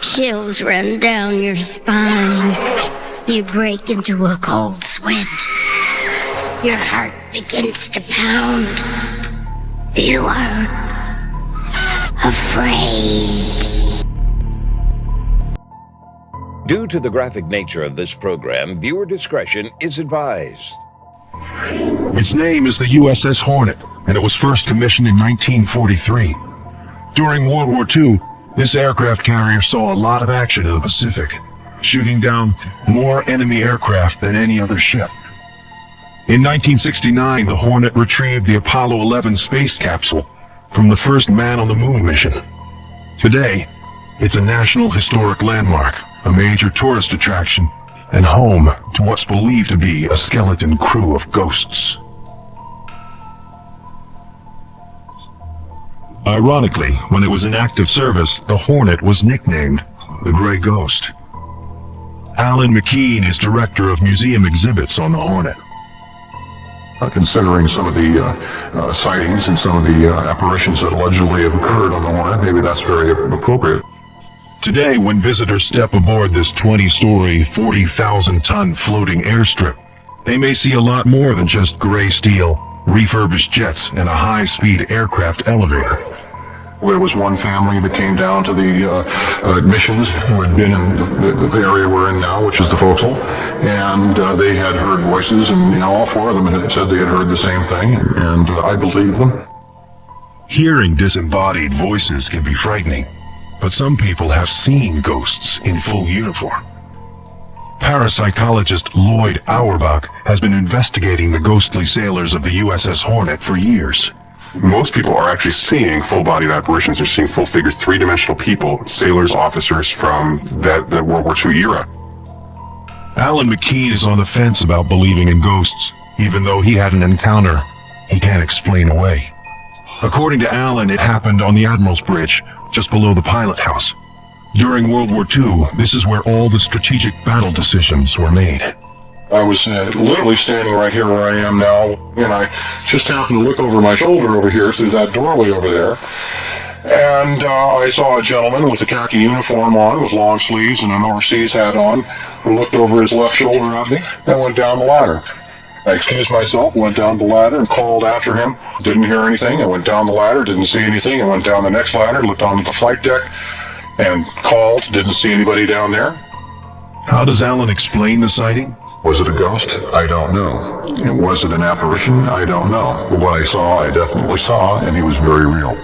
Chills run down your spine. You break into a cold sweat. Your heart begins to pound. You are afraid. Due to the graphic nature of this program, viewer discretion is advised. Its name is the USS Hornet, and it was first commissioned in 1943. During World War II, this aircraft carrier saw a lot of action in the Pacific, shooting down more enemy aircraft than any other ship. In 1969, the Hornet retrieved the Apollo 11 space capsule from the first man-on-the-moon mission. Today, it's a National Historic Landmark, a major tourist attraction, and home to what's believed to be a skeleton crew of ghosts. Ironically, when it was in active service, the Hornet was nicknamed the Gray Ghost. Alan McKean is director of museum exhibits on the Hornet. Considering some of the sightings and some of the apparitions that allegedly have occurred on the Hornet, maybe that's very appropriate. Today, when visitors step aboard this 20-story, 40,000-ton floating airstrip, they may see a lot more than just gray steel, refurbished jets, and a high-speed aircraft elevator. There was one family that came down to the admissions who had been in the area we're in now, which is the forecastle, and they had heard voices, and all four of them had said they had heard the same thing, and I believe them. Hearing disembodied voices can be frightening, but some people have seen ghosts in full uniform. Parapsychologist Lloyd Auerbach has been investigating the ghostly sailors of the USS Hornet for years. Most people are actually seeing full-bodied apparitions. They're seeing full-figure, three-dimensional people, sailors, officers from that World War II era. Alan McKean is on the fence about believing in ghosts, even though he had an encounter he can't explain away. According to Alan, it happened on the Admiral's Bridge, just below the pilot house. During World War II, this is where all the strategic battle decisions were made. I was literally standing right here where I am now, and I just happened to look over my shoulder over here through that doorway over there, and I saw a gentleman with a khaki uniform on, with long sleeves and an overseas hat on, who looked over his left shoulder at me and went down the ladder. I excused myself, went down the ladder, and called after him. Didn't hear anything. I went down the ladder, didn't see anything. I went down the next ladder, looked onto the flight deck, and called, didn't see anybody down there. How does Alan explain the sighting? Was it a ghost? I don't know. Was it an apparition? I don't know. But what I saw, I definitely saw, and he was very real.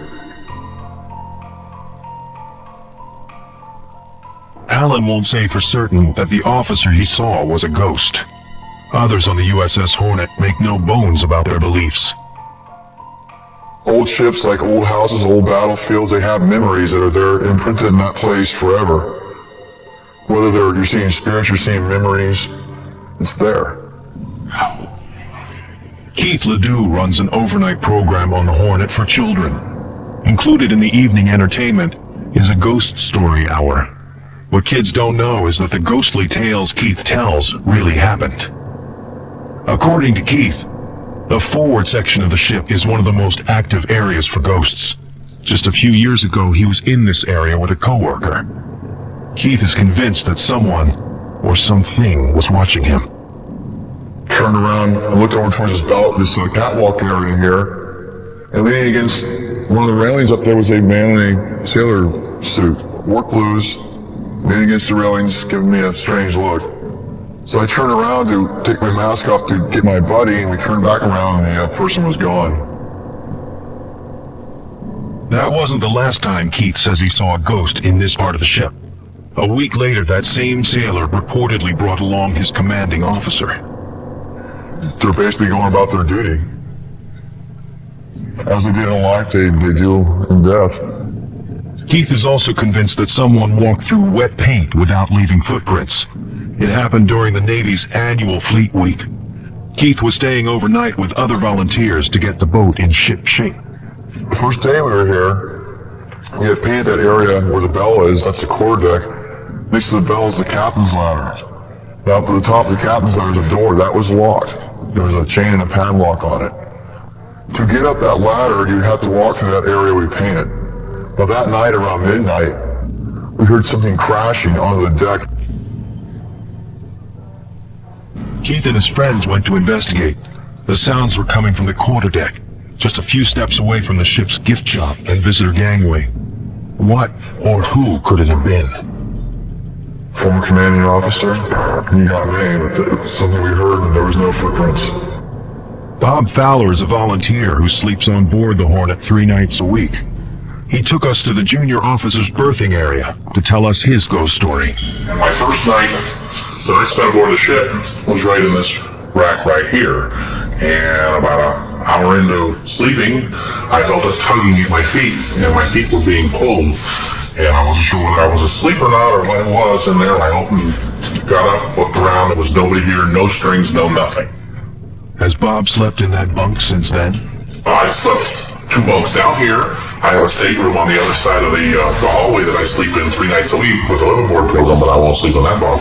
Alan won't say for certain that the officer he saw was a ghost. Others on the USS Hornet make no bones about their beliefs. Old ships, like old houses, old battlefields, they have memories that are there imprinted in that place forever. Whether you're seeing spirits, you're seeing memories, it's there. Keith Ledoux runs an overnight program on the Hornet for children. Included in the evening entertainment is a ghost story hour. What kids don't know is that the ghostly tales Keith tells really happened. According to Keith, the forward section of the ship is one of the most active areas for ghosts. Just a few years ago, he was in this area with a coworker. Keith is convinced that someone or something was watching him. Turned around and looked over towards this catwalk area here, and leaning against one of the railings up there was a man in a sailor suit, work blues, leaning against the railings, giving me a strange look. So I turned around to take my mask off to get my buddy, and we turned back around and the person was gone. That wasn't the last time Keith says he saw a ghost in this part of the ship. A week later, that same sailor reportedly brought along his commanding officer. They're basically going about their duty. As they did in life, they do in death. Keith is also convinced that someone walked through wet paint without leaving footprints. It happened during the Navy's annual Fleet Week. Keith was staying overnight with other volunteers to get the boat in ship shape. The first day we were here, we had painted that area where the bell is, that's the quarterdeck. Next to the bell is the captain's ladder. Now up at the top of the captain's ladder is a door, that was locked. There was a chain and a padlock on it. To get up that ladder, you'd have to walk through that area we painted. Well, that night around midnight, we heard something crashing onto the deck. Keith and his friends went to investigate. The sounds were coming from the quarterdeck, just a few steps away from the ship's gift shop and visitor gangway. What or who could it have been? Former commanding officer, he got named, but something we heard and there was no footprints. Bob Fowler is a volunteer who sleeps on board the Hornet 3 nights a week. He took us to the junior officer's berthing area to tell us his ghost story. And my first night that I spent aboard the ship was right in this rack right here. And about an hour into sleeping, I felt a tugging at my feet, and my feet were being pulled. And I wasn't sure whether I was asleep or not, or what it was. And there I opened, got up, looked around. There was nobody here, no strings, no nothing. Has Bob slept in that bunk since then? I slept 2 bunks down here. I have a stateroom on the other side of the hallway that I sleep in 3 nights a week with a liveaboard program, but I won't sleep in that bunk.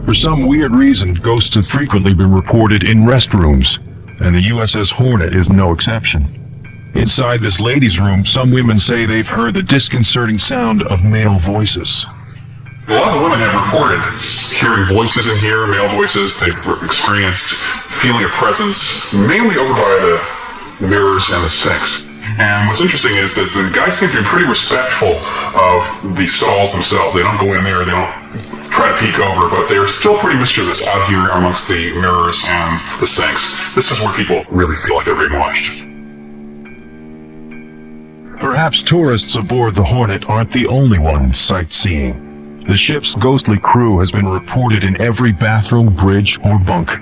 For some weird reason, ghosts have frequently been reported in restrooms, and the USS Hornet is no exception. Inside this ladies' room, some women say they've heard the disconcerting sound of male voices. A lot of women have reported hearing voices in here, male voices. They've experienced feeling a presence, mainly over by the mirrors and the sinks. And what's interesting is that the guys seem to be pretty respectful of the stalls themselves. They don't go in there, they don't try to peek over, but they're still pretty mischievous out here amongst the mirrors and the sinks. This is where people really feel like they're being watched. Perhaps tourists aboard the Hornet aren't the only ones sightseeing. The ship's ghostly crew has been reported in every bathroom, bridge, or bunk.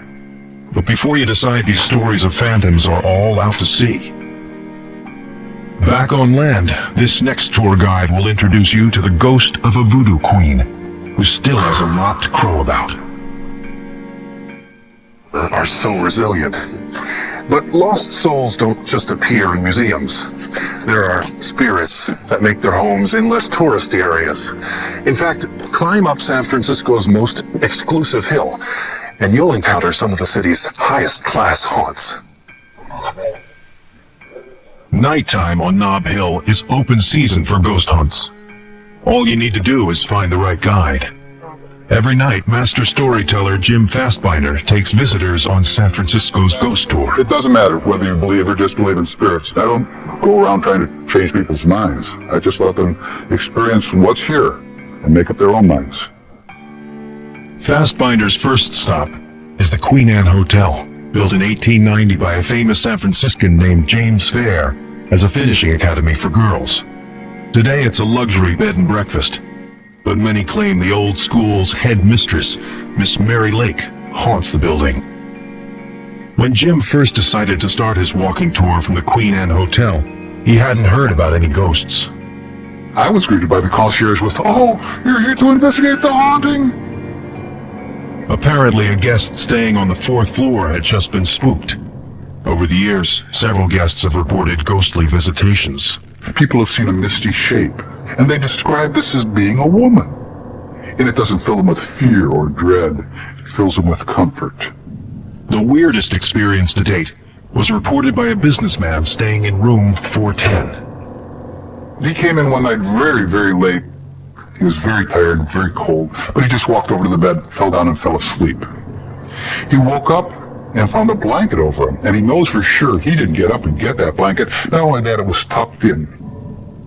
But before you decide these stories of phantoms are all out to sea, back on land, this next tour guide will introduce you to the ghost of a voodoo queen, who still has a lot to crow about. Are so resilient. But lost souls don't just appear in museums. There are spirits that make their homes in less touristy areas. In fact, climb up San Francisco's most exclusive hill, and you'll encounter some of the city's highest class haunts. Nighttime on Nob Hill is open season for ghost hunts. All you need to do is find the right guide. Every night, master storyteller Jim Fastbinder takes visitors on San Francisco's ghost tour. It doesn't matter whether you believe or disbelieve in spirits. I don't go around trying to change people's minds. I just let them experience what's here and make up their own minds. Fastbinder's first stop is the Queen Anne Hotel, built in 1890 by a famous San Franciscan named James Fair as a finishing academy for girls. Today it's a luxury bed and breakfast, but many claim the old school's head mistress, Miss Mary Lake, haunts the building. When Jim first decided to start his walking tour from the Queen Anne Hotel, he hadn't heard about any ghosts. I was greeted by the concierge with, "Oh, you're here to investigate the haunting?" Apparently, a guest staying on the 4th floor had just been spooked. Over the years, several guests have reported ghostly visitations. People have seen a misty shape, and they describe this as being a woman. And it doesn't fill them with fear or dread. It fills them with comfort. The weirdest experience to date was reported by a businessman staying in room 410. He came in one night very, very late. He was very tired, very cold, but he just walked over to the bed, fell down and fell asleep. He woke up and found a blanket over him, and he knows for sure he didn't get up and get that blanket. Not only that, it was tucked in.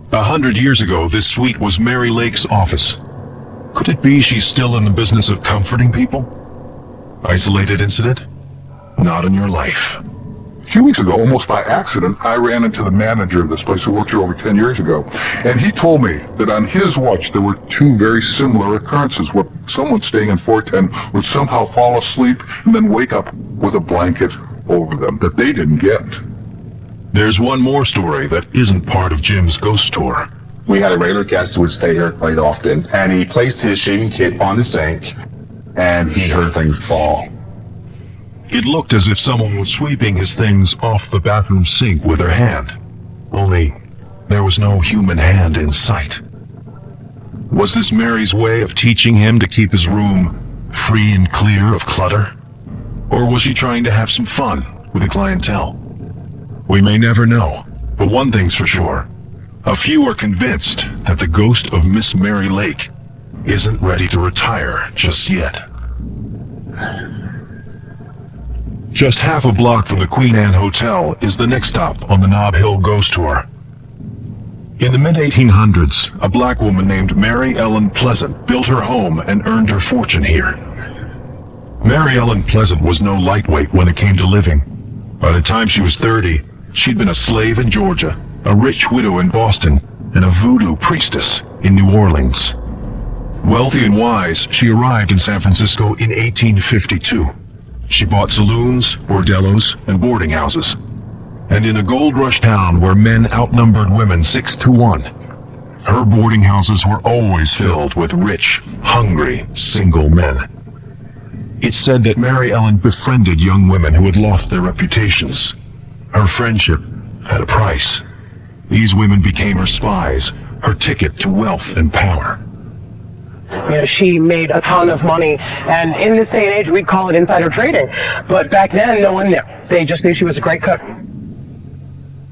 100 years ago, this suite was Mary Lake's office. Could it be she's still in the business of comforting people? Isolated incident? Not in your life. A few weeks ago, almost by accident, I ran into the manager of this place who worked here over 10 years ago, and he told me that on his watch there were 2 very similar occurrences where someone staying in 410 would somehow fall asleep and then wake up with a blanket over them that they didn't get. There's one more story that isn't part of Jim's ghost tour. We had a regular guest who would stay here quite often, and he placed his shaving kit on the sink, and he heard things fall. It looked as if someone was sweeping his things off the bathroom sink with their hand. Only, there was no human hand in sight. Was this Mary's way of teaching him to keep his room free and clear of clutter? Or was she trying to have some fun with the clientele? We may never know, but one thing's for sure. A few are convinced that the ghost of Miss Mary Lake isn't ready to retire just yet. Just half a block from the Queen Anne Hotel is the next stop on the Nob Hill Ghost Tour. In the mid-1800s, a black woman named Mary Ellen Pleasant built her home and earned her fortune here. Mary Ellen Pleasant was no lightweight when it came to living. By the time she was 30, she'd been a slave in Georgia, a rich widow in Boston, and a voodoo priestess in New Orleans. Wealthy and wise, she arrived in San Francisco in 1852. She bought saloons, bordellos, and boarding houses. And in a gold rush town where men outnumbered women 6-1, her boarding houses were always filled with rich, hungry, single men. It's said that Mary Ellen befriended young women who had lost their reputations. Her friendship had a price. These women became her spies, her ticket to wealth and power. She made a ton of money, and in this day and age, we'd call it insider trading. But back then, no one knew. They just knew she was a great cook.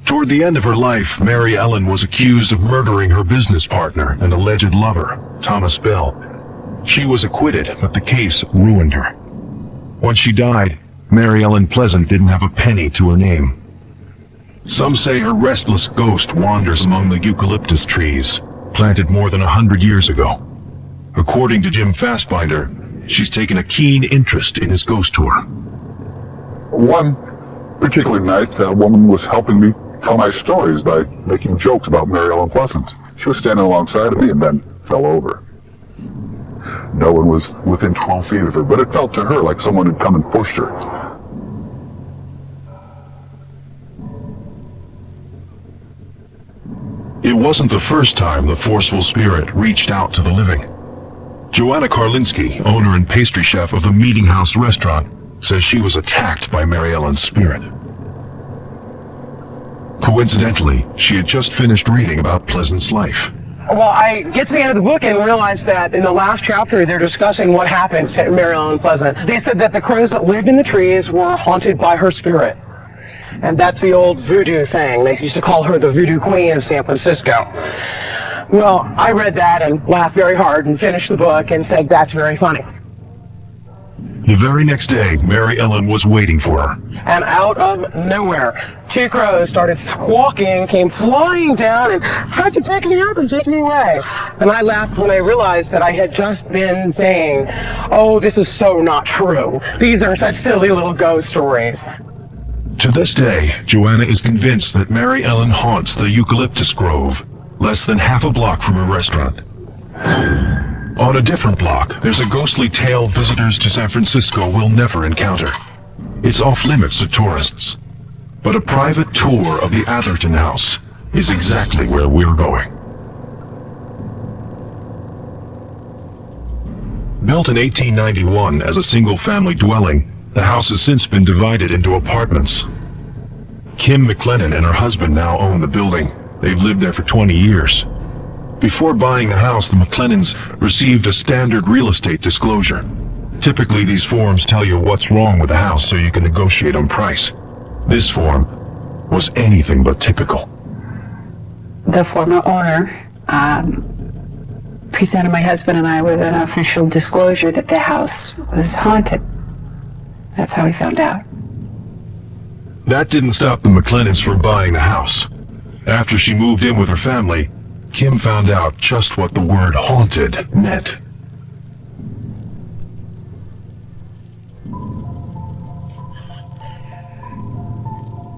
Toward the end of her life, Mary Ellen was accused of murdering her business partner and alleged lover, Thomas Bell. She was acquitted, but the case ruined her. When she died, Mary Ellen Pleasant didn't have a penny to her name. Some say her restless ghost wanders among the eucalyptus trees, planted more than 100 years ago. According to Jim Fastbinder, she's taken a keen interest in his ghost tour. One particular night, that woman was helping me tell my stories by making jokes about Mary Ellen Pleasant. She was standing alongside of me and then fell over. No one was within 12 feet of her, but it felt to her like someone had come and pushed her. It wasn't the first time the forceful spirit reached out to the living. Joanna Karlinski, owner and pastry chef of the Meeting House restaurant, says she was attacked by Mary Ellen's spirit. Coincidentally, she had just finished reading about Pleasant's life. Well, I get to the end of the book and realize that in the last chapter, they're discussing what happened to Mary Ellen Pleasant. They said that the crows that lived in the trees were haunted by her spirit. And that's the old voodoo thing. They used to call her the voodoo queen of San Francisco. Well, I read that and laughed very hard and finished the book and said, that's very funny. The very next day, Mary Ellen was waiting for her. And out of nowhere, two crows started squawking, came flying down and tried to pick me up and take me away. And I laughed when I realized that I had just been saying, oh, this is so not true. These are such silly little ghost stories. To this day, Joanna is convinced that Mary Ellen haunts the eucalyptus grove, less than half a block from her restaurant. On a different block, there's a ghostly tale visitors to San Francisco will never encounter. It's off-limits to tourists. But a private tour of the Atherton House is exactly where we're going. Built in 1891 as a single-family dwelling, the house has since been divided into apartments. Kim McLennan and her husband now own the building. They've lived there for 20 years. Before buying the house, the McLennans received a standard real estate disclosure. Typically, these forms tell you what's wrong with the house so you can negotiate on price. This form was anything but typical. The former owner presented my husband and I with an official disclosure that the house was haunted. That's how we found out. That didn't stop the McLennans from buying the house. After she moved in with her family, Kim found out just what the word haunted meant.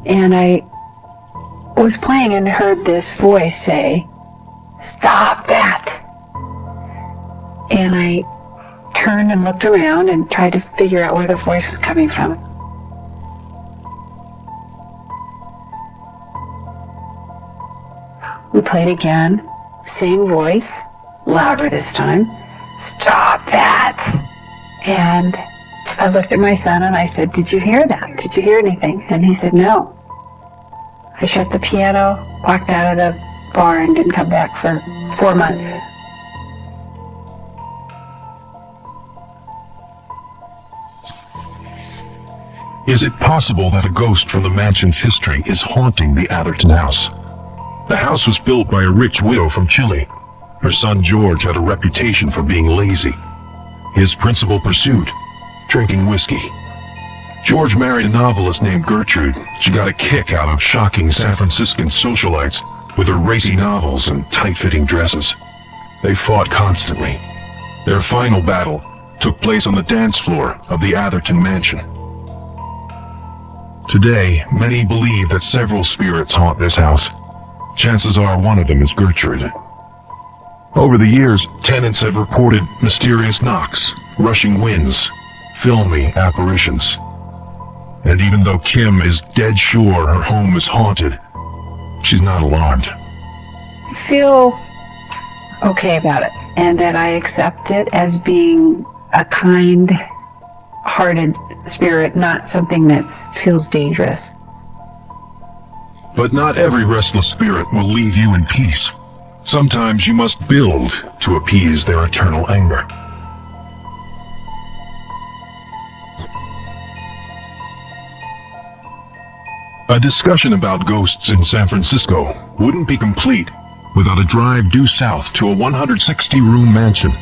And I was playing and heard this voice say, "Stop that!" And I turned and looked around and tried to figure out where the voice was coming from. We played again, same voice, louder this time. "Stop that!" And I looked at my son and I said, "Did you hear that? Did you hear anything?" And he said, "No." I shut the piano, walked out of the bar, and didn't come back for 4 months. Is it possible that a ghost from the mansion's history is haunting the Atherton house? The house was built by a rich widow from Chile. Her son George had a reputation for being lazy. His principal pursuit, drinking whiskey. George married a novelist named Gertrude. She got a kick out of shocking San Franciscan socialites with her racy novels and tight-fitting dresses. They fought constantly. Their final battle took place on the dance floor of the Atherton Mansion. Today, many believe that several spirits haunt this house. Chances are one of them is Gertrude. Over the years, tenants have reported mysterious knocks, rushing winds, filmy apparitions. And even though Kim is dead sure her home is haunted, she's not alarmed. I feel okay about it, and that I accept it as being a kind-hearted spirit, not something that feels dangerous. But not every restless spirit will leave you in peace. Sometimes you must build to appease their eternal anger. A discussion about ghosts in San Francisco wouldn't be complete without a drive due south to a 160-room mansion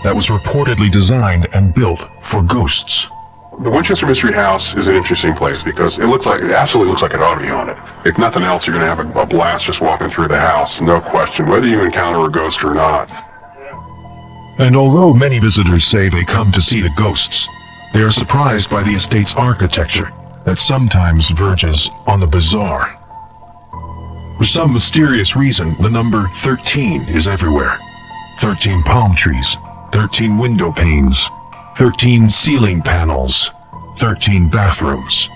that was reportedly designed and built for ghosts. The Winchester Mystery House is an interesting place because it absolutely looks like it ought to be haunted. If nothing else, you're going to have a blast just walking through the house, no question, whether you encounter a ghost or not. And although many visitors say they come to see the ghosts, they are surprised by the estate's architecture that sometimes verges on the bizarre. For some mysterious reason, the number 13 is everywhere. 13 palm trees, 13 window panes, 13 ceiling panels, 13 bathrooms.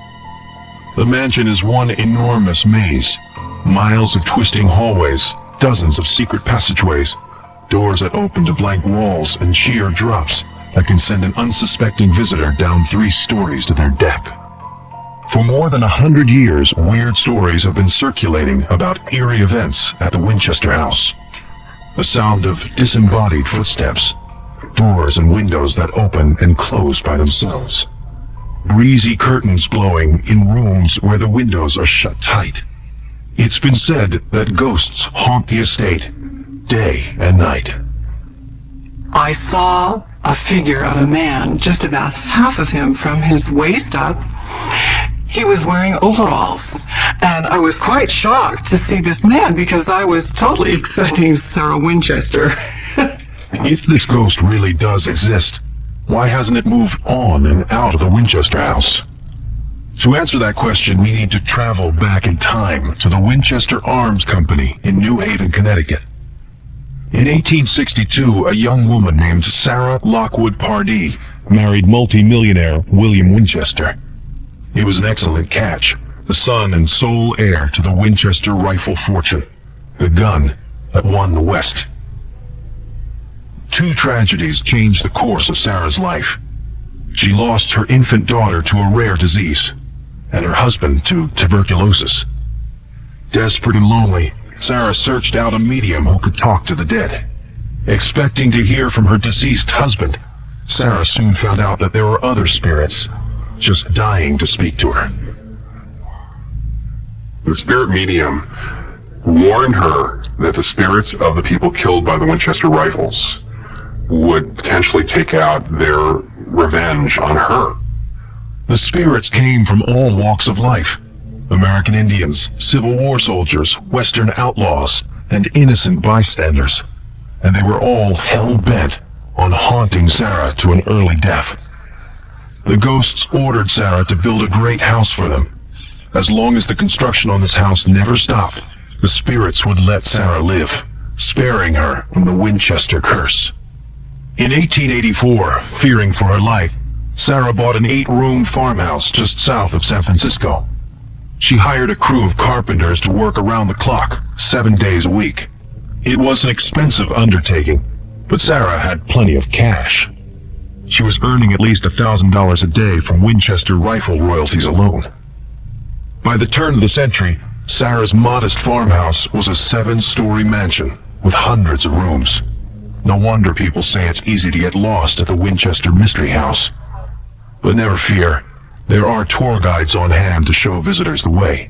The mansion is one enormous maze. Miles of twisting hallways, dozens of secret passageways, doors that open to blank walls and sheer drops that can send an unsuspecting visitor down 3 stories to their death. For more than 100 years, weird stories have been circulating about eerie events at the Winchester house. The sound of disembodied footsteps, doors and windows that open and close by themselves. Breezy curtains blowing in rooms where the windows are shut tight. It's been said that ghosts haunt the estate day and night. I saw a figure of a man, just about half of him from his waist up. He was wearing overalls, and I was quite shocked to see this man because I was totally expecting Sarah Winchester. If this ghost really does exist, why hasn't it moved on and out of the Winchester house? To answer that question, we need to travel back in time to the Winchester Arms Company in New Haven, Connecticut. In 1862, a young woman named Sarah Lockwood Pardee married multi-millionaire William Winchester. He was an excellent catch, the son and sole heir to the Winchester rifle fortune, the gun that won the West. 2 tragedies changed the course of Sarah's life. She lost her infant daughter to a rare disease, and her husband to tuberculosis. Desperate and lonely, Sarah searched out a medium who could talk to the dead. Expecting to hear from her deceased husband, Sarah soon found out that there were other spirits just dying to speak to her. The spirit medium warned her that the spirits of the people killed by the Winchester rifles would potentially take out their revenge on her. The spirits came from all walks of life. American Indians, Civil War soldiers, Western outlaws, and innocent bystanders. And they were all hell-bent on haunting Sarah to an early death. The ghosts ordered Sarah to build a great house for them. As long as the construction on this house never stopped, the spirits would let Sarah live, sparing her from the Winchester curse. In 1884, fearing for her life, Sarah bought an 8-room farmhouse just south of San Francisco. She hired a crew of carpenters to work around the clock, 7 days a week. It was an expensive undertaking, but Sarah had plenty of cash. She was earning at least $1,000 a day from Winchester rifle royalties alone. By the turn of the century, Sarah's modest farmhouse was a 7-story mansion with hundreds of rooms. No wonder people say it's easy to get lost at the Winchester Mystery House. But never fear, there are tour guides on hand to show visitors the way.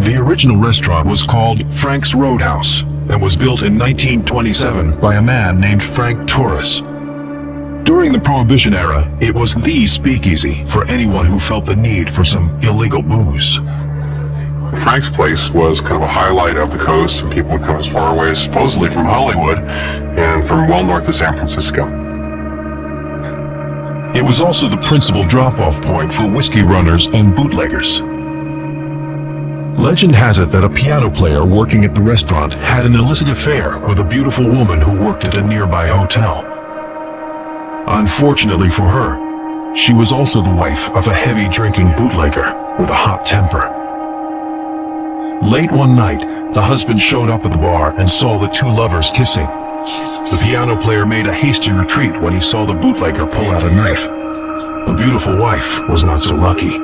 The original restaurant was called Frank's Roadhouse and was built in 1927 by a man named Frank Torres. During the Prohibition era, it was the speakeasy for anyone who felt the need for some illegal booze. Frank's place was kind of a highlight of the coast, and people would come as far away as supposedly from Hollywood and from well north of San Francisco. It was also the principal drop-off point for whiskey runners and bootleggers. Legend has it that a piano player working at the restaurant had an illicit affair with a beautiful woman who worked at a nearby hotel. Unfortunately for her, she was also the wife of a heavy-drinking bootlegger with a hot temper. Late one night, the husband showed up at the bar and saw the two lovers kissing. The piano player made a hasty retreat when he saw the bootlegger pull out a knife. The beautiful wife was not so lucky.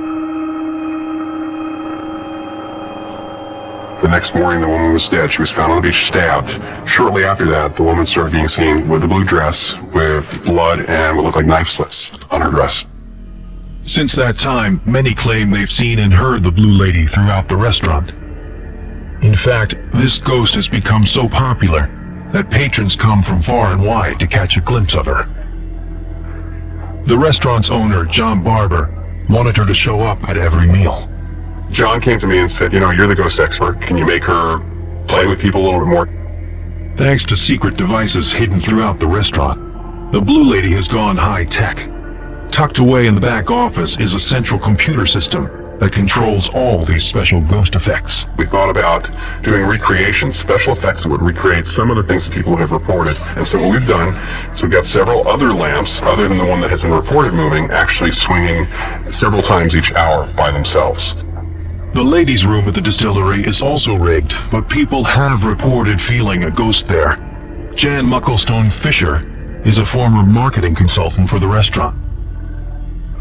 The next morning, the woman was dead. She was found on the beach stabbed. Shortly after that, the woman started being seen with a blue dress with blood and what looked like knife slits on her dress. Since that time, many claim they've seen and heard the Blue Lady throughout the restaurant. In fact, this ghost has become so popular that patrons come from far and wide to catch a glimpse of her. The restaurant's owner, John Barber, wanted her to show up at every meal. John came to me and said, you're the ghost expert. Can you make her play with people a little bit more? Thanks to secret devices hidden throughout the restaurant, the Blue Lady has gone high-tech. Tucked away in the back office is a central computer system that controls all these special ghost effects. We thought about doing recreations, special effects that would recreate some of the things that people have reported. And so what we've done is we've got several other lamps, other than the one that has been reported moving, actually swinging several times each hour by themselves. The ladies' room at the distillery is also rigged, but people have reported feeling a ghost there. Jan Mucklestone Fisher is a former marketing consultant for the restaurant.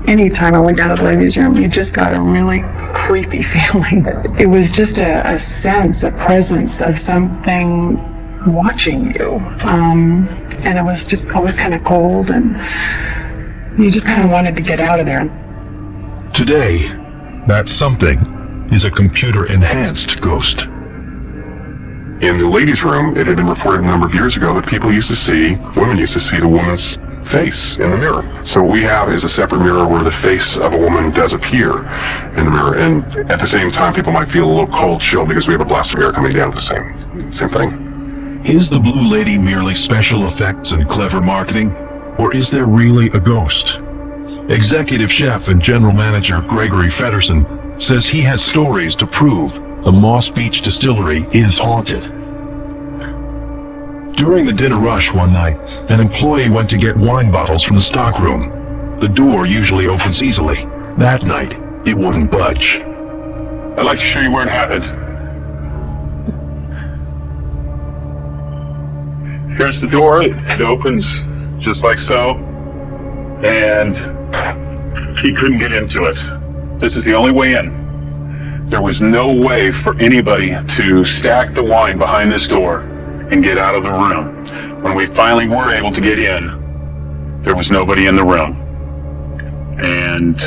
Anytime I went down to the ladies' room, you just got a really creepy feeling. It was just a sense, a presence of something watching you. And it was just always kind of cold, and you just kind of wanted to get out of there. Today, that something is a computer-enhanced ghost. In the ladies' room, it had been reported a number of years ago that women used to see the woman's face in the mirror. So what we have is a separate mirror where the face of a woman does appear in the mirror, and at the same time people might feel a little cold chill because we have a blast of air coming down at the same thing. Is the Blue Lady merely special effects and clever marketing, or is there really a ghost? Executive chef and general manager Gregory Feddersen says he has stories to prove the Moss Beach Distillery is haunted. During the dinner rush one night, an employee went to get wine bottles from the stockroom. The door usually opens easily. That night, it wouldn't budge. I'd like to show you where it happened. Here's the door. It opens just like so. And he couldn't get into it. This is the only way in. There was no way for anybody to stack the wine behind this door and get out of the room. When we finally were able to get in, there was nobody in the room. And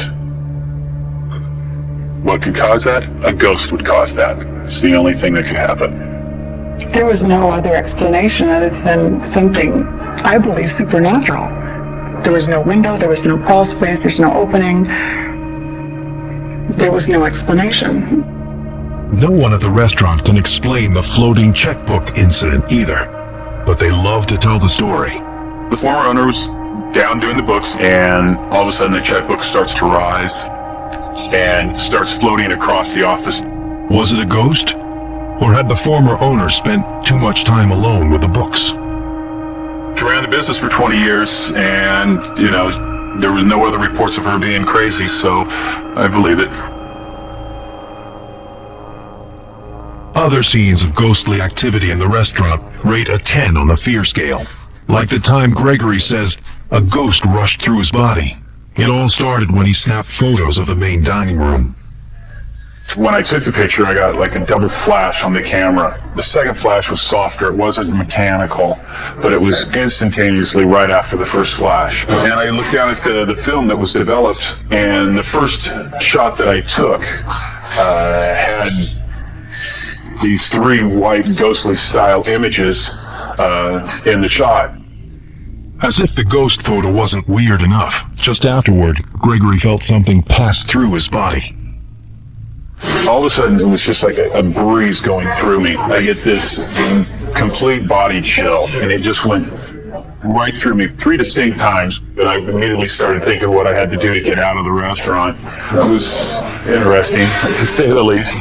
what could cause that? A ghost would cause that. It's the only thing that could happen. There was no other explanation other than something, I believe, supernatural. There was no window, there was no crawl space, there's no opening. There was no explanation. No one at the restaurant can explain the floating checkbook incident either, but they love to tell the story. The former owner was down doing the books, and all of a sudden the checkbook starts to rise and starts floating across the office. Was it a ghost? Or had the former owner spent too much time alone with the books? She ran the business for 20 years, and, there was no other reports of her being crazy, so I believe it. Other scenes of ghostly activity in the restaurant rate a 10 on the fear scale. Like the time Gregory says a ghost rushed through his body. It all started when he snapped photos of the main dining room. When I took the picture, I got like a double flash on the camera. The second flash was softer. It wasn't mechanical, but it was instantaneously right after the first flash. And I looked down at the film that was developed, and the first shot that I took had these three white ghostly style images in the shot. As if the ghost photo wasn't weird enough, just afterward, Gregory felt something pass through his body. All of a sudden, it was just like a breeze going through me. I get this complete body chill, and it just went right through me 3 distinct times, and I immediately started thinking what I had to do to get out of the restaurant. That was interesting, to say the least.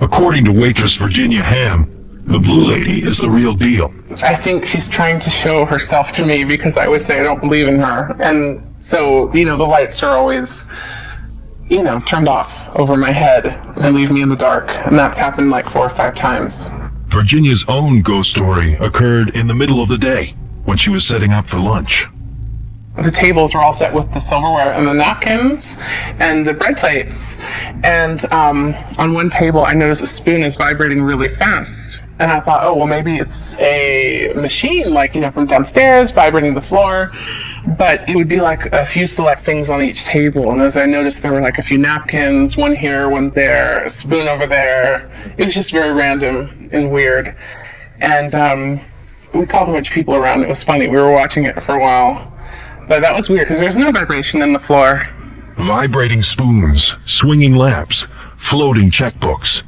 According to waitress Virginia Ham, the Blue Lady is the real deal. I think she's trying to show herself to me because I always say I don't believe in her. And so, the lights are always, turned off over my head and leave me in the dark. And that's happened like 4 or 5 times. Virginia's own ghost story occurred in the middle of the day when she was setting up for lunch. The tables were all set with the silverware and the napkins and the bread plates. And on one table, I noticed a spoon is vibrating really fast. And I thought, oh, well, maybe it's a machine, from downstairs, vibrating the floor. But it would be like a few select things on each table. And as I noticed, there were like a few napkins, one here, one there, a spoon over there. It was just very random and weird. And we called a bunch of people around. It was funny. We were watching it for a while. But that was weird because there's no vibration in the floor. Vibrating spoons, swinging lamps, floating checkbooks.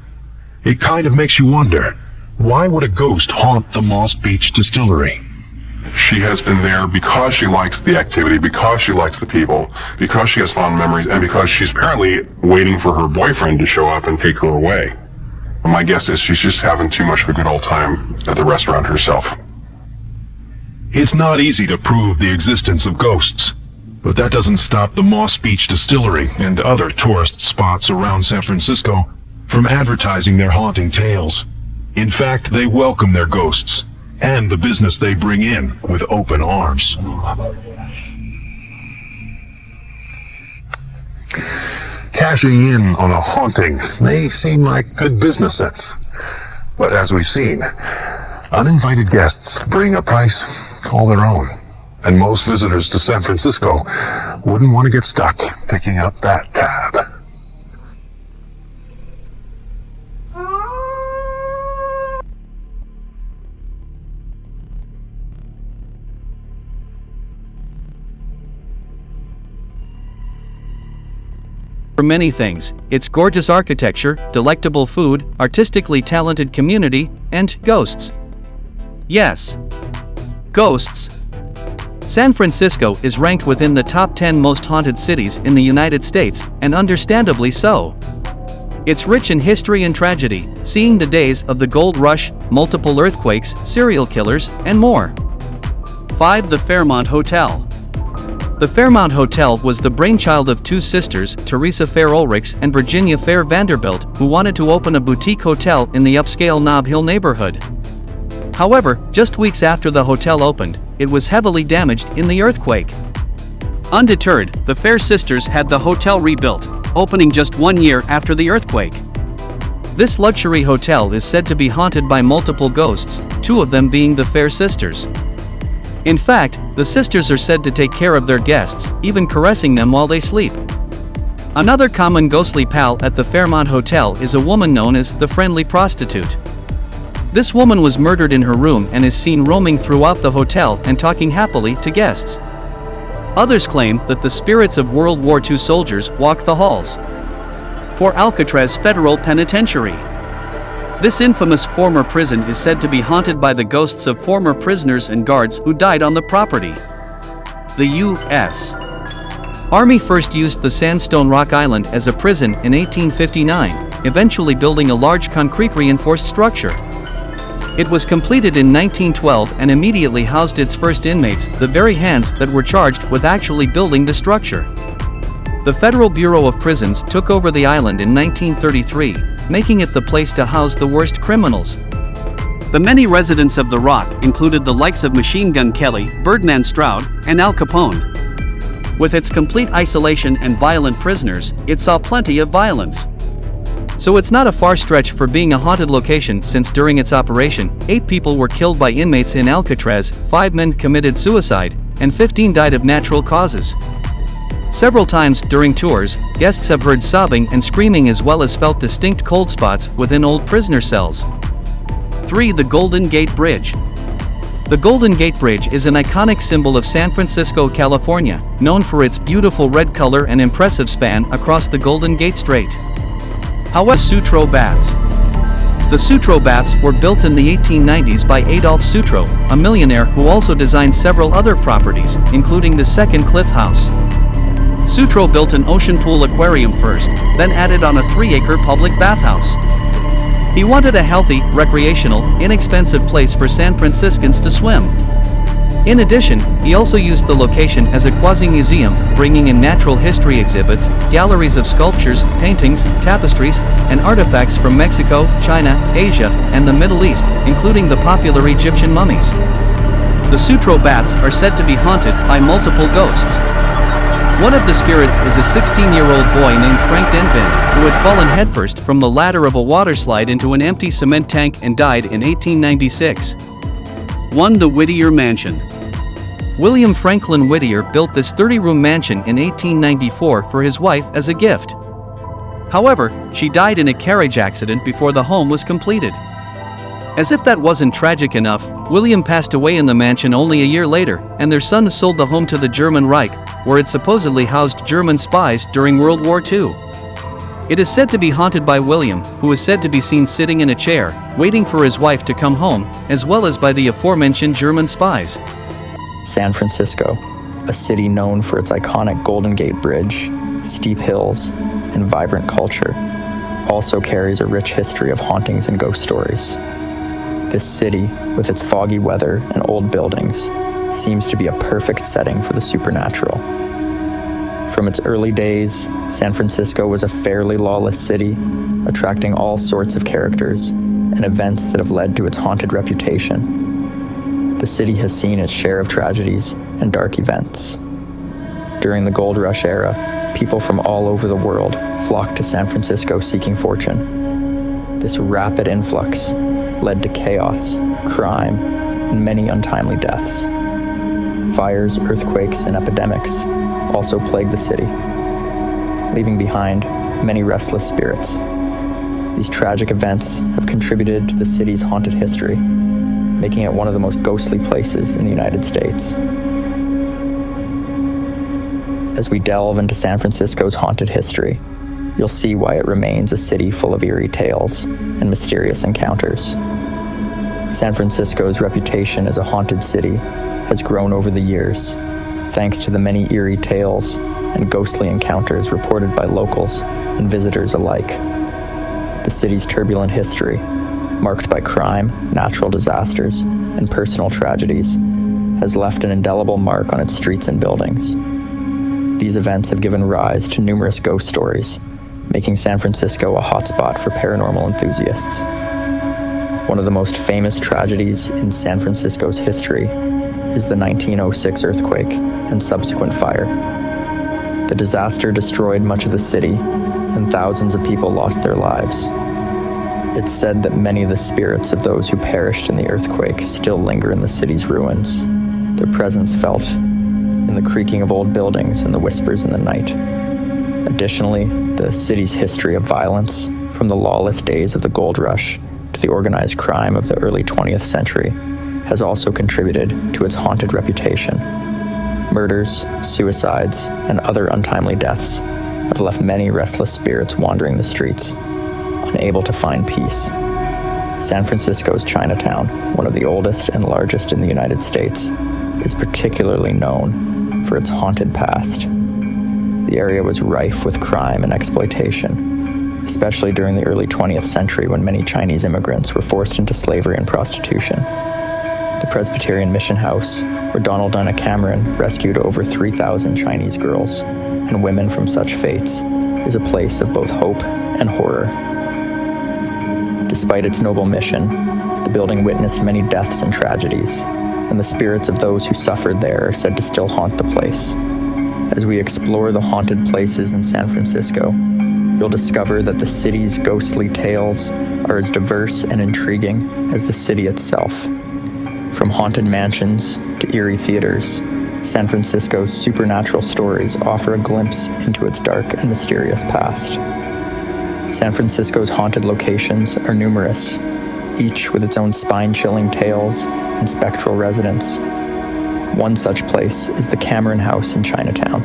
It kind of makes you wonder, why would a ghost haunt the Moss Beach Distillery? She has been there because she likes the activity, because she likes the people, because she has fond memories, and because she's apparently waiting for her boyfriend to show up and take her away. My guess is she's just having too much of a good old time at the restaurant herself. It's not easy to prove the existence of ghosts, but that doesn't stop the Moss Beach Distillery and other tourist spots around San Francisco from advertising their haunting tales. In fact, they welcome their ghosts and the business they bring in with open arms. Cashing in on a haunting may seem like good business sense, but as we've seen, uninvited guests bring a price all their own, and most visitors to San Francisco wouldn't want to get stuck picking up that tab. For many things, its gorgeous architecture, delectable food, artistically talented community, and ghosts. Yes. Ghosts. San Francisco is ranked within the top 10 most haunted cities in the United States, and understandably so. It's rich in history and tragedy, seeing the days of the gold rush, multiple earthquakes, serial killers, and more. 5. The Fairmont Hotel. The Fairmont Hotel was the brainchild of 2 sisters, Teresa Fair Ulrichs and Virginia Fair Vanderbilt, who wanted to open a boutique hotel in the upscale Nob Hill neighborhood. However, just weeks after the hotel opened, it was heavily damaged in the earthquake. Undeterred, the Fair sisters had the hotel rebuilt, opening just 1 year after the earthquake. This luxury hotel is said to be haunted by multiple ghosts, 2 of them being the Fair sisters. In fact, the sisters are said to take care of their guests, even caressing them while they sleep. Another common ghostly pal at the Fairmont Hotel is a woman known as the Friendly Prostitute. This woman was murdered in her room and is seen roaming throughout the hotel and talking happily to guests. Others claim that the spirits of World War II soldiers walk the halls. For Alcatraz Federal Penitentiary. This infamous former prison is said to be haunted by the ghosts of former prisoners and guards who died on the property. The U.S. Army first used the sandstone rock island as a prison in 1859, eventually building a large concrete reinforced structure. It was completed in 1912 and immediately housed its first inmates, the very hands that were charged with actually building the structure. The Federal Bureau of Prisons took over the island in 1933, making it the place to house the worst criminals. The many residents of the Rock included the likes of Machine Gun Kelly, Birdman Stroud, and Al Capone. With its complete isolation and violent prisoners, it saw plenty of violence. So it's not a far stretch for being a haunted location, since during its operation, 8 people were killed by inmates in Alcatraz, 5 men committed suicide, and 15 died of natural causes. Several times during tours, guests have heard sobbing and screaming as well as felt distinct cold spots within old prisoner cells. 3. The Golden Gate Bridge. The Golden Gate Bridge is an iconic symbol of San Francisco, California, known for its beautiful red color and impressive span across the Golden Gate Strait. However, Sutro Baths. The Sutro Baths were built in the 1890s by Adolphe Sutro, a millionaire who also designed several other properties, including the Second Cliff House. Sutro built an ocean pool aquarium first, then added on a 3-acre public bathhouse. He wanted a healthy, recreational, inexpensive place for San Franciscans to swim. In addition, he also used the location as a quasi-museum, bringing in natural history exhibits, galleries of sculptures, paintings, tapestries, and artifacts from Mexico, China, Asia, and the Middle East, including the popular Egyptian mummies. The Sutro Baths are said to be haunted by multiple ghosts. One of the spirits is a 16-year-old boy named Frank Denvin, who had fallen headfirst from the ladder of a water slide into an empty cement tank and died in 1896. 1. The Whittier Mansion. William Franklin Whittier built this 30-room mansion in 1894 for his wife as a gift. However, she died in a carriage accident before the home was completed. As if that wasn't tragic enough, William passed away in the mansion only a year later, and their son sold the home to the German Reich, where it supposedly housed German spies during World War II. It is said to be haunted by William, who is said to be seen sitting in a chair, waiting for his wife to come home, as well as by the aforementioned German spies. San Francisco, a city known for its iconic Golden Gate Bridge, steep hills, and vibrant culture, also carries a rich history of hauntings and ghost stories. This city, with its foggy weather and old buildings, seems to be a perfect setting for the supernatural. From its early days, San Francisco was a fairly lawless city, attracting all sorts of characters and events that have led to its haunted reputation. The city has seen its share of tragedies and dark events. During the Gold Rush era, people from all over the world flocked to San Francisco seeking fortune. This rapid influx led to chaos, crime, and many untimely deaths. Fires, earthquakes, and epidemics also plagued the city, leaving behind many restless spirits. These tragic events have contributed to the city's haunted history, making it one of the most ghostly places in the United States. As we delve into San Francisco's haunted history, you'll see why it remains a city full of eerie tales and mysterious encounters. San Francisco's reputation as a haunted city has grown over the years, thanks to the many eerie tales and ghostly encounters reported by locals and visitors alike. The city's turbulent history, marked by crime, natural disasters, and personal tragedies, has left an indelible mark on its streets and buildings. These events have given rise to numerous ghost stories, making San Francisco a hotspot for paranormal enthusiasts. One of the most famous tragedies in San Francisco's history is the 1906 earthquake and subsequent fire. The disaster destroyed much of the city, and thousands of people lost their lives. It's said that many of the spirits of those who perished in the earthquake still linger in the city's ruins, their presence felt in the creaking of old buildings and the whispers in the night. Additionally, the city's history of violence, from the lawless days of the gold rush to the organized crime of the early 20th century, has also contributed to its haunted reputation. Murders, suicides, and other untimely deaths have left many restless spirits wandering the streets, unable to find peace. San Francisco's Chinatown, one of the oldest and largest in the United States, is particularly known for its haunted past. The area was rife with crime and exploitation, especially during the early 20th century when many Chinese immigrants were forced into slavery and prostitution. The Presbyterian Mission House, where Donald Dunn Cameron rescued over 3,000 Chinese girls and women from such fates, is a place of both hope and horror. Despite its noble mission, the building witnessed many deaths and tragedies, and the spirits of those who suffered there are said to still haunt the place. As we explore the haunted places in San Francisco, you'll discover that the city's ghostly tales are as diverse and intriguing as the city itself. From haunted mansions to eerie theaters, San Francisco's supernatural stories offer a glimpse into its dark and mysterious past. San Francisco's haunted locations are numerous, each with its own spine-chilling tales and spectral residents. One such place is the Cameron House in Chinatown.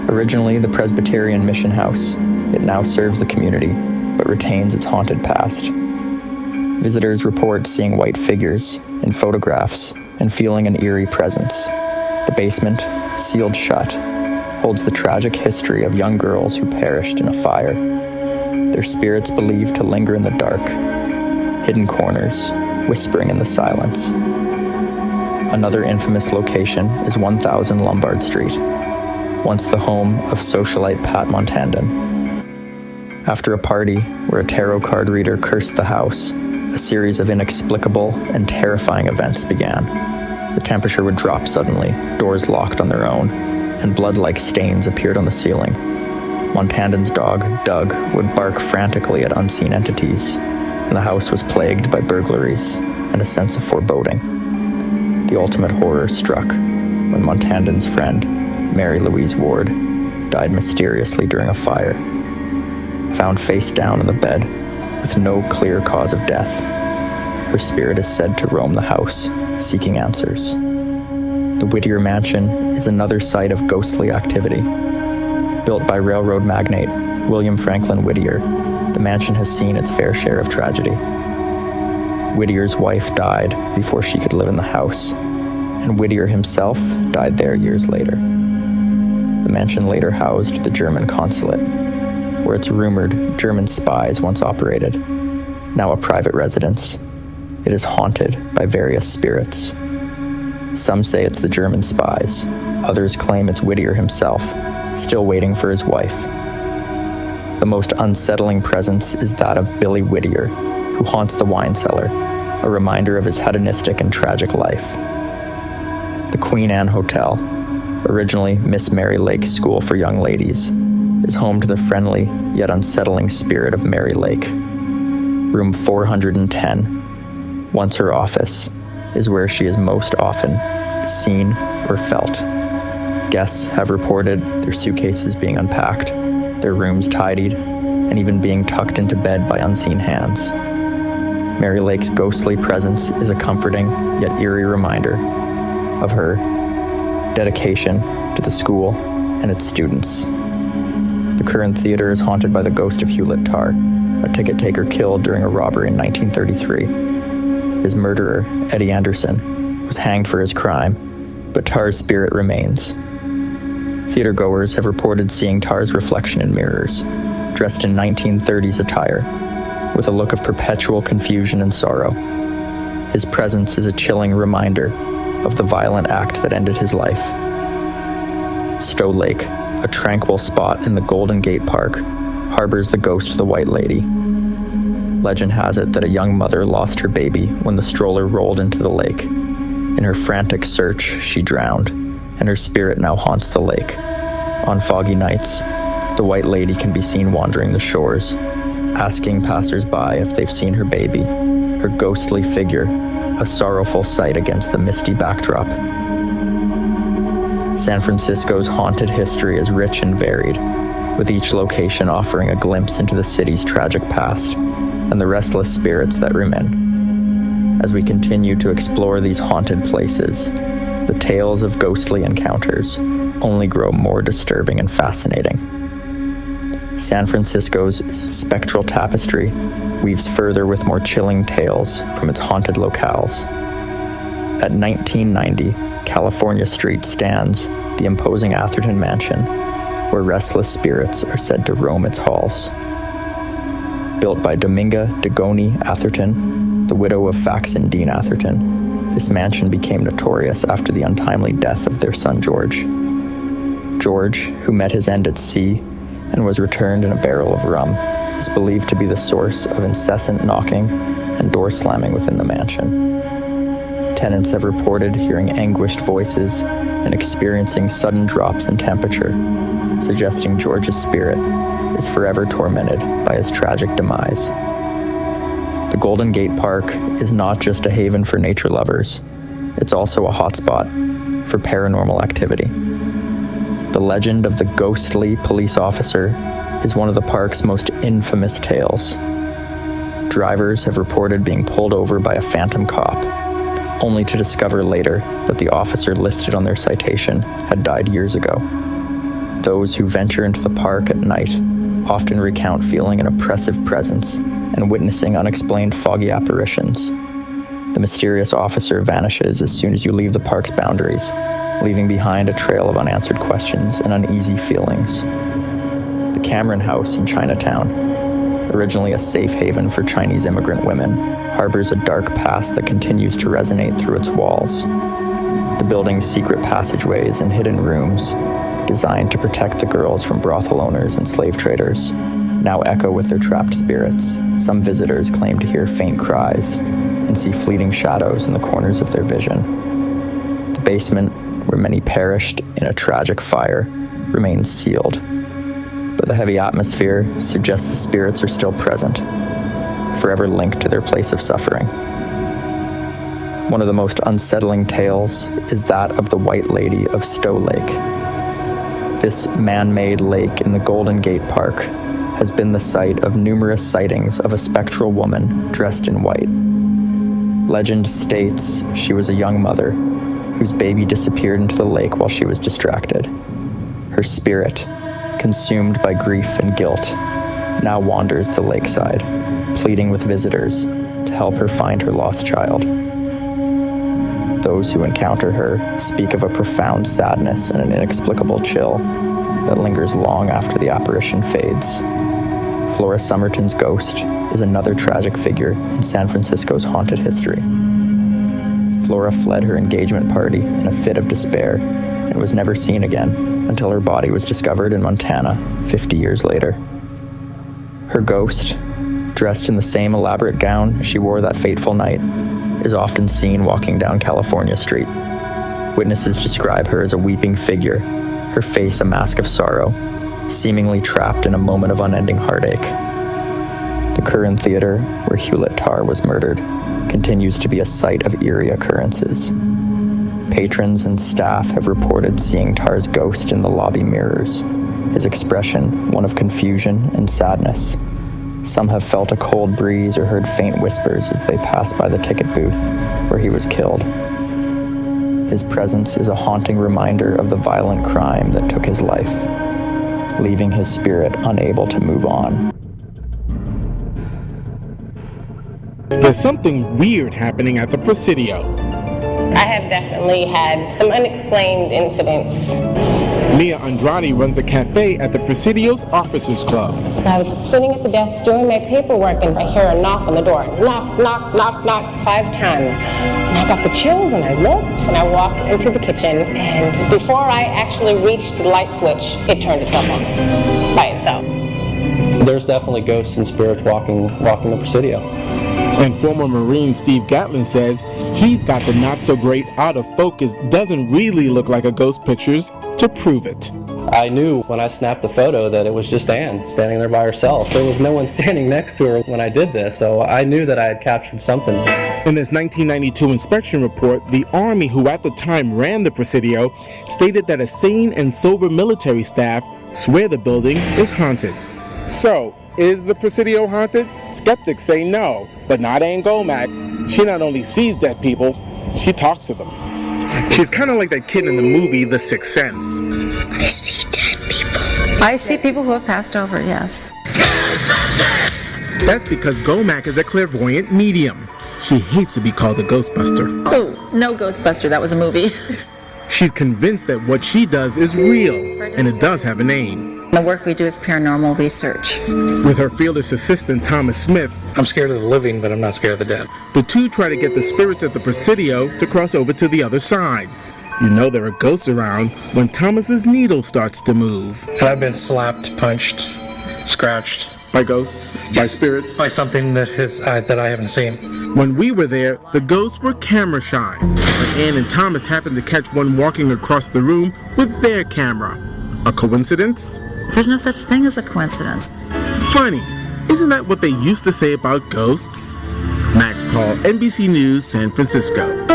Originally the Presbyterian Mission House, it now serves the community, but retains its haunted past. Visitors report seeing white figures in photographs and feeling an eerie presence. The basement, sealed shut, holds the tragic history of young girls who perished in a fire. Their spirits believed to linger in the dark, hidden corners, whispering in the silence. Another infamous location is 1000 Lombard Street, once the home of socialite Pat Montandon. After a party where a tarot card reader cursed the house, a series of inexplicable and terrifying events began. The temperature would drop suddenly, doors locked on their own, and blood-like stains appeared on the ceiling. Montandon's dog, Doug, would bark frantically at unseen entities, and the house was plagued by burglaries and a sense of foreboding. The ultimate horror struck when Montandon's friend, Mary Louise Ward, died mysteriously during a fire. Found face down in the bed, with no clear cause of death, her spirit is said to roam the house, seeking answers. The Whittier Mansion is another site of ghostly activity. Built by railroad magnate William Franklin Whittier, the mansion has seen its fair share of tragedy. Whittier's wife died before she could live in the house, and Whittier himself died there years later. The mansion later housed the German consulate, where it's rumored German spies once operated. Now a private residence, it is haunted by various spirits. Some say it's the German spies, others claim it's Whittier himself, still waiting for his wife. The most unsettling presence is that of Billy Whittier, who haunts the wine cellar, a reminder of his hedonistic and tragic life. The Queen Anne Hotel, originally Miss Mary Lake School for Young Ladies, is home to the friendly yet unsettling spirit of Mary Lake. Room 410, once her office, is where she is most often seen or felt. Guests have reported their suitcases being unpacked, their rooms tidied, and even being tucked into bed by unseen hands. Mary Lake's ghostly presence is a comforting yet eerie reminder of her dedication to the school and its students. The current theater is haunted by the ghost of Hewlett Tarr, a ticket taker killed during a robbery in 1933. His murderer, Eddie Anderson, was hanged for his crime, but Tarr's spirit remains. Theatergoers have reported seeing Tarr's reflection in mirrors, dressed in 1930s attire, with a look of perpetual confusion and sorrow. His presence is a chilling reminder of the violent act that ended his life. Stowe Lake, a tranquil spot in the Golden Gate Park, harbors the ghost of the White Lady. Legend has it that a young mother lost her baby when the stroller rolled into the lake. In her frantic search, she drowned, and her spirit now haunts the lake. On foggy nights, the White Lady can be seen wandering the shores, asking passers-by if they've seen her baby, her ghostly figure, a sorrowful sight against the misty backdrop. San Francisco's haunted history is rich and varied, with each location offering a glimpse into the city's tragic past and the restless spirits that remain. As we continue to explore these haunted places, the tales of ghostly encounters only grow more disturbing and fascinating. San Francisco's spectral tapestry weaves further with more chilling tales from its haunted locales. At 1990, California Street stands the imposing Atherton Mansion, where restless spirits are said to roam its halls. Built by Dominga de Goni Atherton, the widow of Faxon Dean Atherton, this mansion became notorious after the untimely death of their son George. George, who met his end at sea and was returned in a barrel of rum, is believed to be the source of incessant knocking and door slamming within the mansion. Tenants have reported hearing anguished voices and experiencing sudden drops in temperature, suggesting George's spirit is forever tormented by his tragic demise. The Golden Gate Park is not just a haven for nature lovers, it's also a hotspot for paranormal activity. The legend of the ghostly police officer is one of the park's most infamous tales. Drivers have reported being pulled over by a phantom cop, only to discover later that the officer listed on their citation had died years ago. Those who venture into the park at night often recount feeling an oppressive presence and witnessing unexplained foggy apparitions. The mysterious officer vanishes as soon as you leave the park's boundaries, leaving behind a trail of unanswered questions and uneasy feelings. The Cameron House in Chinatown, originally a safe haven for Chinese immigrant women, harbors a dark past that continues to resonate through its walls. The building's secret passageways and hidden rooms, designed to protect the girls from brothel owners and slave traders, now echo with their trapped spirits. Some visitors claim to hear faint cries and see fleeting shadows in the corners of their vision. The basement, where many perished in a tragic fire, remains sealed, but the heavy atmosphere suggests the spirits are still present, forever linked to their place of suffering. One of the most unsettling tales is that of the White Lady of Stowe Lake. This man-made lake in the Golden Gate Park has been the site of numerous sightings of a spectral woman dressed in white. Legend states she was a young mother whose baby disappeared into the lake while she was distracted. Her spirit, consumed by grief and guilt, now wanders the lakeside, pleading with visitors to help her find her lost child. Those who encounter her speak of a profound sadness and an inexplicable chill that lingers long after the apparition fades. Flora Somerton's ghost is another tragic figure in San Francisco's haunted history. Flora fled her engagement party in a fit of despair and was never seen again until her body was discovered in Montana 50 years later. Her ghost, dressed in the same elaborate gown she wore that fateful night, is often seen walking down California Street. Witnesses describe her as a weeping figure, her face a mask of sorrow, seemingly trapped in a moment of unending heartache. The Curran Theater, where Hewlett Tarr was murdered, continues to be a site of eerie occurrences. Patrons and staff have reported seeing Tarr's ghost in the lobby mirrors, his expression one of confusion and sadness. Some have felt a cold breeze or heard faint whispers as they passed by the ticket booth where he was killed. His presence is a haunting reminder of the violent crime that took his life, leaving his spirit unable to move on. There's something weird happening at the Presidio. I have definitely had some unexplained incidents. Mia Andrade runs the cafe at the Presidio's Officers Club. I was sitting at the desk doing my paperwork and I hear a knock on the door. Knock, knock, knock, knock, 5 times. And I got the chills and I looked and I walked into the kitchen, and before I actually reached the light switch, it turned itself on by itself. There's definitely ghosts and spirits walking the Presidio. And former Marine Steve Gatlin says he's got the not-so-great out-of-focus doesn't really look like a ghost pictures to prove it. I knew when I snapped the photo that it was just Anne standing there by herself. There was no one standing next to her when I did this, so I knew that I had captured something. In this 1992 inspection report, the Army, who at the time ran the Presidio, stated that a sane and sober military staff swear the building is haunted. So, is the Presidio haunted? Skeptics say no, but not Anne Gomack. She not only sees dead people, she talks to them. She's kind of like that kid in the movie The Sixth Sense. I see dead people. I see people who have passed over, yes. That's because Gomack is a clairvoyant medium. She hates to be called a Ghostbuster. Oh, no Ghostbuster, that was a movie. She's convinced that what she does is real, and it does have a name. The work we do is paranormal research. With her fearless assistant, Thomas Smith, I'm scared of the living, but I'm not scared of the dead. The two try to get the spirits at the Presidio to cross over to the other side. You know there are ghosts around when Thomas's needle starts to move. And I've been slapped, punched, scratched. By ghosts? Yes. By spirits? By something that I haven't seen. When we were there, the ghosts were camera shy. But Anne and Thomas happened to catch one walking across the room with their camera. A coincidence? There's no such thing as a coincidence. Funny. Isn't that what they used to say about ghosts? Max Paul, NBC News, San Francisco.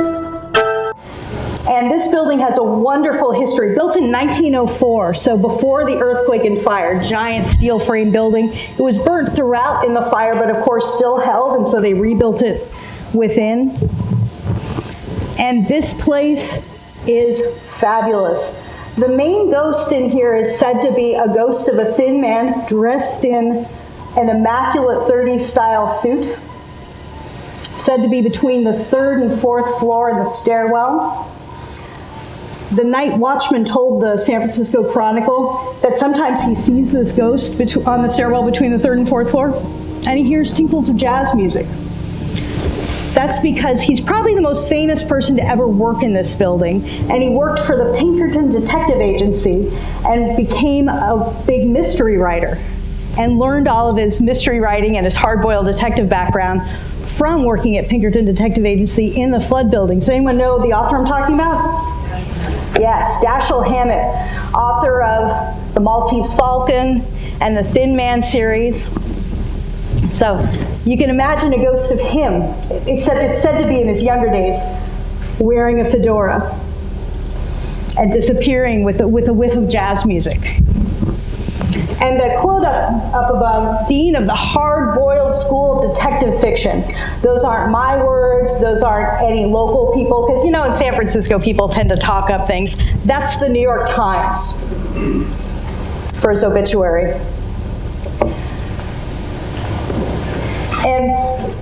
And this building has a wonderful history, built in 1904, so before the earthquake and fire, giant steel frame building. It was burnt throughout in the fire, but of course still held, and so they rebuilt it within. And this place is fabulous. The main ghost in here is said to be a ghost of a thin man dressed in an immaculate 30s style suit, said to be between the 3rd and 4th floor in the stairwell. The night watchman told the San Francisco Chronicle that sometimes he sees this ghost on the stairwell between the 3rd and 4th floor, and he hears tinkles of jazz music. That's because he's probably the most famous person to ever work in this building, and he worked for the Pinkerton Detective Agency and became a big mystery writer and learned all of his mystery writing and his hard-boiled detective background from working at Pinkerton Detective Agency in the flood building. Does anyone know the author I'm talking about? Yes, Dashiell Hammett, author of The Maltese Falcon and the Thin Man series. So you can imagine a ghost of him, except it's said to be in his younger days, wearing a fedora and disappearing with a whiff of jazz music. And the quote up above, Dean of the hard-boiled school of detective fiction. Those aren't my words, those aren't any local people, because you know in San Francisco people tend to talk up things. That's the New York Times for his obituary. And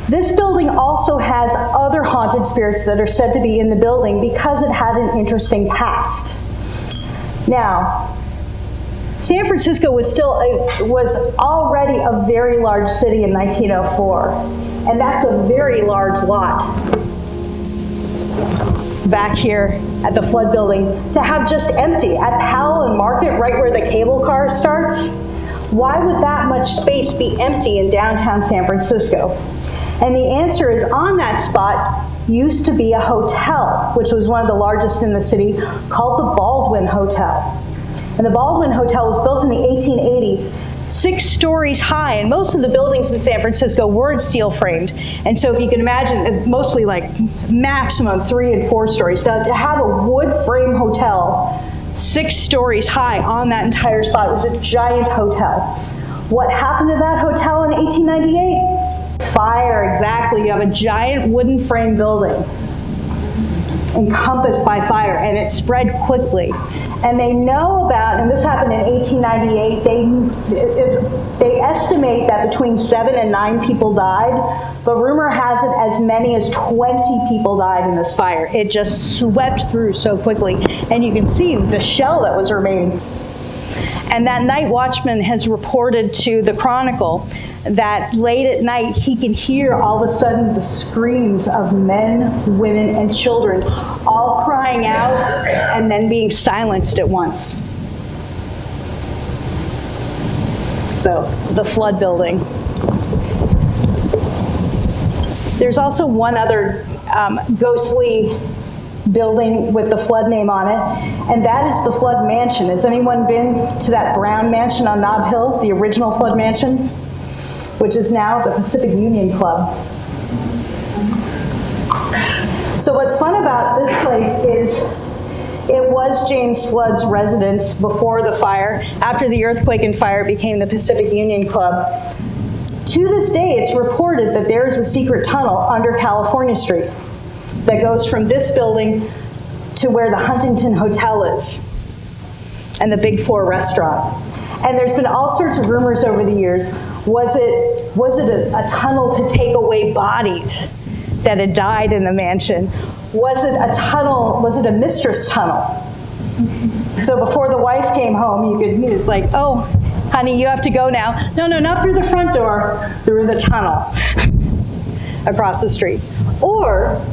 this building also has other haunted spirits that are said to be in the building because it had an interesting past. Now, San Francisco was already a very large city in 1904, and that's a very large lot back here at the flood building to have just empty at Powell and Market, right where the cable car starts. Why would that much space be empty in downtown San Francisco? And the answer is, on that spot used to be a hotel, which was one of the largest in the city, called the Baldwin Hotel. And the Baldwin Hotel was built in the 1880s, 6 stories high, and most of the buildings in San Francisco weren't steel framed. And so if you can imagine, mostly like maximum 3 and 4 stories. So to have a wood frame hotel 6 stories high on that entire spot, it was a giant hotel. What happened to that hotel in 1898? Fire, exactly. You have a giant wooden frame building encompassed by fire, and it spread quickly. And they know about, and this happened in 1898, they estimate that between 7 and 9 people died, but rumor has it as many as 20 people died in this fire. It just swept through so quickly, and you can see the shell that was remaining. And that night watchman has reported to the Chronicle that late at night he can hear all of a sudden the screams of men, women, and children all crying out and then being silenced at once. So, the flood building. There's also one other ghostly building with the flood name on it, and that is the Flood Mansion. Has anyone been to that brown mansion on Nob Hill, the original Flood Mansion, which is now the Pacific Union Club? So what's fun about this place is it was James Flood's residence before the fire. After the earthquake and fire, it became the Pacific Union Club. To this day, it's reported that there is a secret tunnel under California Street that goes from this building to where the Huntington Hotel is and the Big Four restaurant. And there's been all sorts of rumors over the years. Was it a tunnel to take away bodies that had died in the mansion? Was it a tunnel? Was it a mistress tunnel? So before the wife came home, it's like, oh, honey, you have to go now. No, not through the front door, through the tunnel across the street. Or,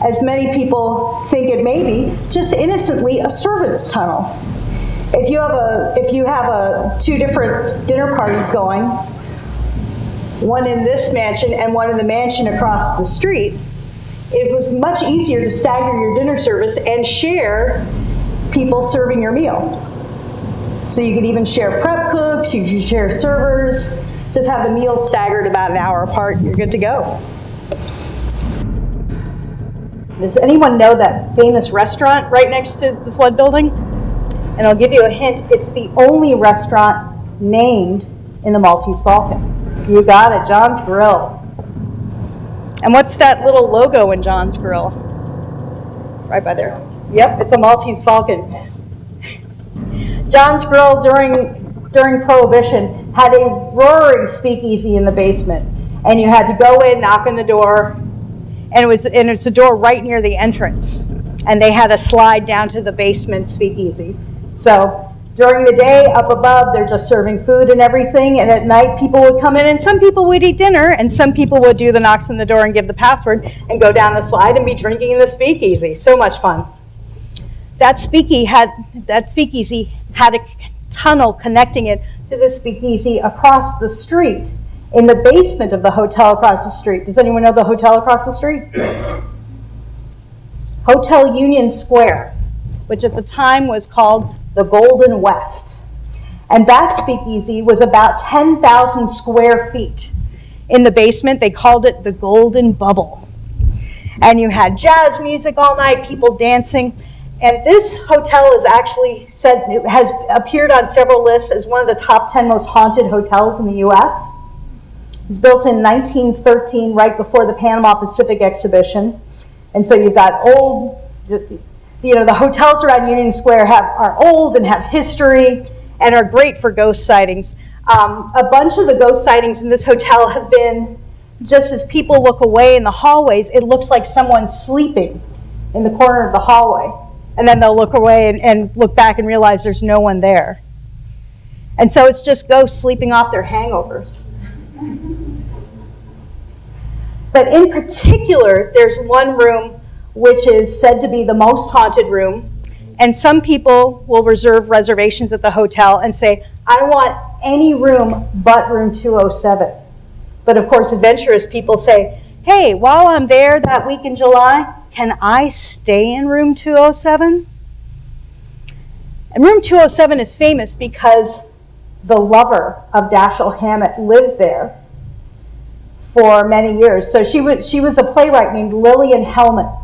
as many people think it may be, just innocently a servant's tunnel. If you have 2 different dinner parties going, one in this mansion and one in the mansion across the street, it was much easier to stagger your dinner service and share people serving your meal. So you could even share prep cooks, you could share servers, just have the meals staggered about an hour apart, and you're good to go. Does anyone know that famous restaurant right next to the Flood building? And I'll give you a hint, it's the only restaurant named in the Maltese Falcon. You got it, John's Grill. And what's that little logo in John's Grill? Right by there. Yep, it's a Maltese Falcon. John's Grill during Prohibition had a roaring speakeasy in the basement. And you had to go in, knock on the door, and it's a door right near the entrance. And they had a slide down to the basement speakeasy. So during the day, up above, they're just serving food and everything, and at night people would come in, and some people would eat dinner, and some people would do the knocks on the door and give the password and go down the slide and be drinking in the speakeasy. So much fun. That speakeasy had a tunnel connecting it to the speakeasy across the street, in the basement of the hotel across the street. Does anyone know the hotel across the street? Hotel Union Square, which at the time was called the Golden West. And that speakeasy was about 10,000 square feet. In the basement, they called it the Golden Bubble. And you had jazz music all night, people dancing. And this hotel is actually said, it has appeared on several lists as one of the top 10 most haunted hotels in the US. It was built in 1913, right before the Panama Pacific exhibition. And so you've got old, the hotels around Union Square are old and have history and are great for ghost sightings. A bunch of the ghost sightings in this hotel have been, just as people look away in the hallways, it looks like someone's sleeping in the corner of the hallway. And then they'll look away and look back and realize there's no one there. And so it's just ghosts sleeping off their hangovers. But in particular, there's one room which is said to be the most haunted room. And some people will reserve reservations at the hotel and say, I want any room but room 207. But of course, adventurous people say, hey, while I'm there that week in July, can I stay in room 207? And room 207 is famous because the lover of Dashiell Hammett lived there for many years. So she was a playwright named Lillian Hellman.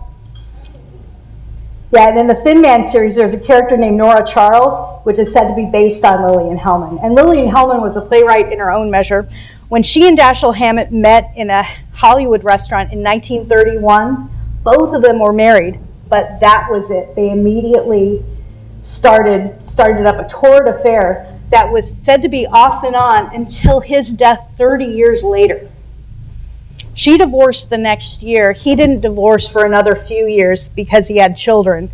Yeah, and in the Thin Man series, there's a character named Nora Charles, which is said to be based on Lillian Hellman. And Lillian Hellman was a playwright in her own measure. When she and Dashiell Hammett met in a Hollywood restaurant in 1931, both of them were married, but that was it. They immediately started up a torrid affair that was said to be off and on until his death 30 years later. She divorced the next year. He didn't divorce for another few years because he had children.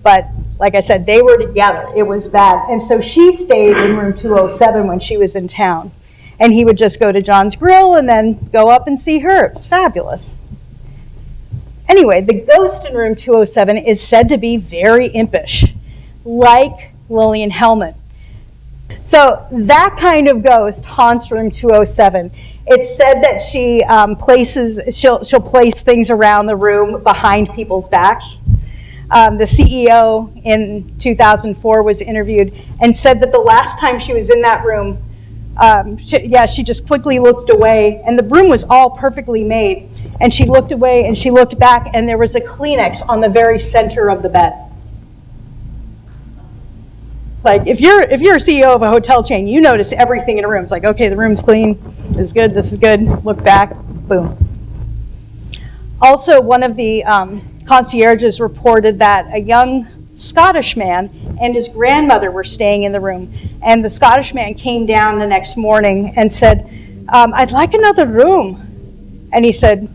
But like I said, they were together. It was that. And so she stayed in room 207 when she was in town. And he would just go to John's Grill and then go up and see her. It was fabulous. Anyway, the ghost in room 207 is said to be very impish, like Lillian Hellman. So that kind of ghost haunts room 207. It's said that she'll place things around the room behind people's backs. The CEO in 2004 was interviewed and said that the last time she was in that room, she just quickly looked away, and the room was all perfectly made. And she looked away and she looked back, and there was a Kleenex on the very center of the bed. Like, if you're a CEO of a hotel chain, you notice everything in a room. It's like, okay, the room's clean, this is good, look back, boom. Also, one of the concierges reported that a young Scottish man and his grandmother were staying in the room. And the Scottish man came down the next morning and said, I'd like another room. And he said,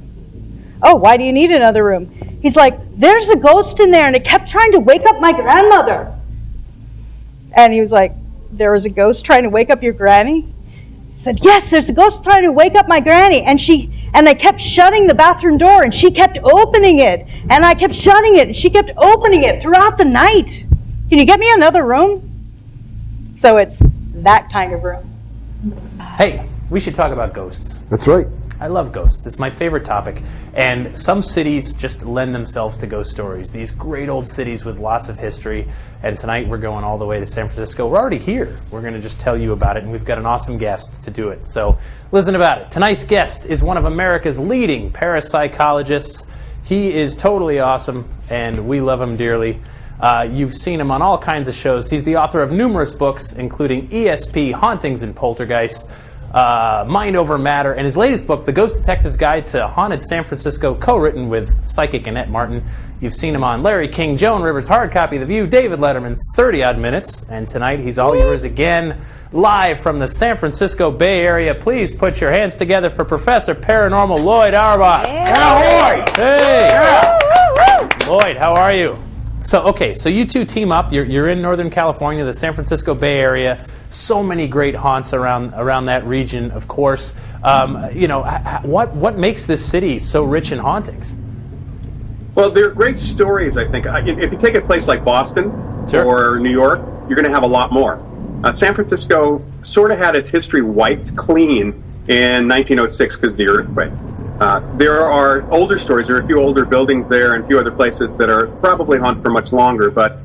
oh, why do you need another room? He's like, there's a ghost in there and it kept trying to wake up my grandmother. And he was like, there was a ghost trying to wake up your granny? He said, yes, there's a ghost trying to wake up my granny. And I kept shutting the bathroom door and she kept opening it. And I kept shutting it and she kept opening it throughout the night. Can you get me another room? So it's that kind of room. Hey, we should talk about ghosts. That's right. I love ghosts. It's my favorite topic. And some cities just lend themselves to ghost stories. These great old cities with lots of history. And tonight we're going all the way to San Francisco. We're already here. We're going to just tell you about it. And we've got an awesome guest to do it. So listen about it. Tonight's guest is one of America's leading parapsychologists. He is totally awesome, and we love him dearly. You've seen him on all kinds of shows. He's the author of numerous books, including ESP, Hauntings and Poltergeists, Mind Over Matter, and his latest book, The Ghost Detective's Guide to Haunted San Francisco, co-written with psychic Annette Martin. You've seen him on Larry King, Joan Rivers' Hard Copy, The View, David Letterman, 30-odd Minutes, and tonight he's all yours again, live from the San Francisco Bay Area. Please put your hands together for Professor Paranormal Lloyd Auerbach. Yeah, Lloyd! Hey! Yeah. Lloyd, how are you? So you two team up. You're in Northern California, the San Francisco Bay Area. So many great haunts around that region, of course. What makes this city so rich in hauntings? Well, there are great stories, I think. If you take a place like Boston or New York, you're going to have a lot more. San Francisco sort of had its history wiped clean in 1906 because of the earthquake. There are older stories. There are a few older buildings there and a few other places that are probably haunted for much longer, but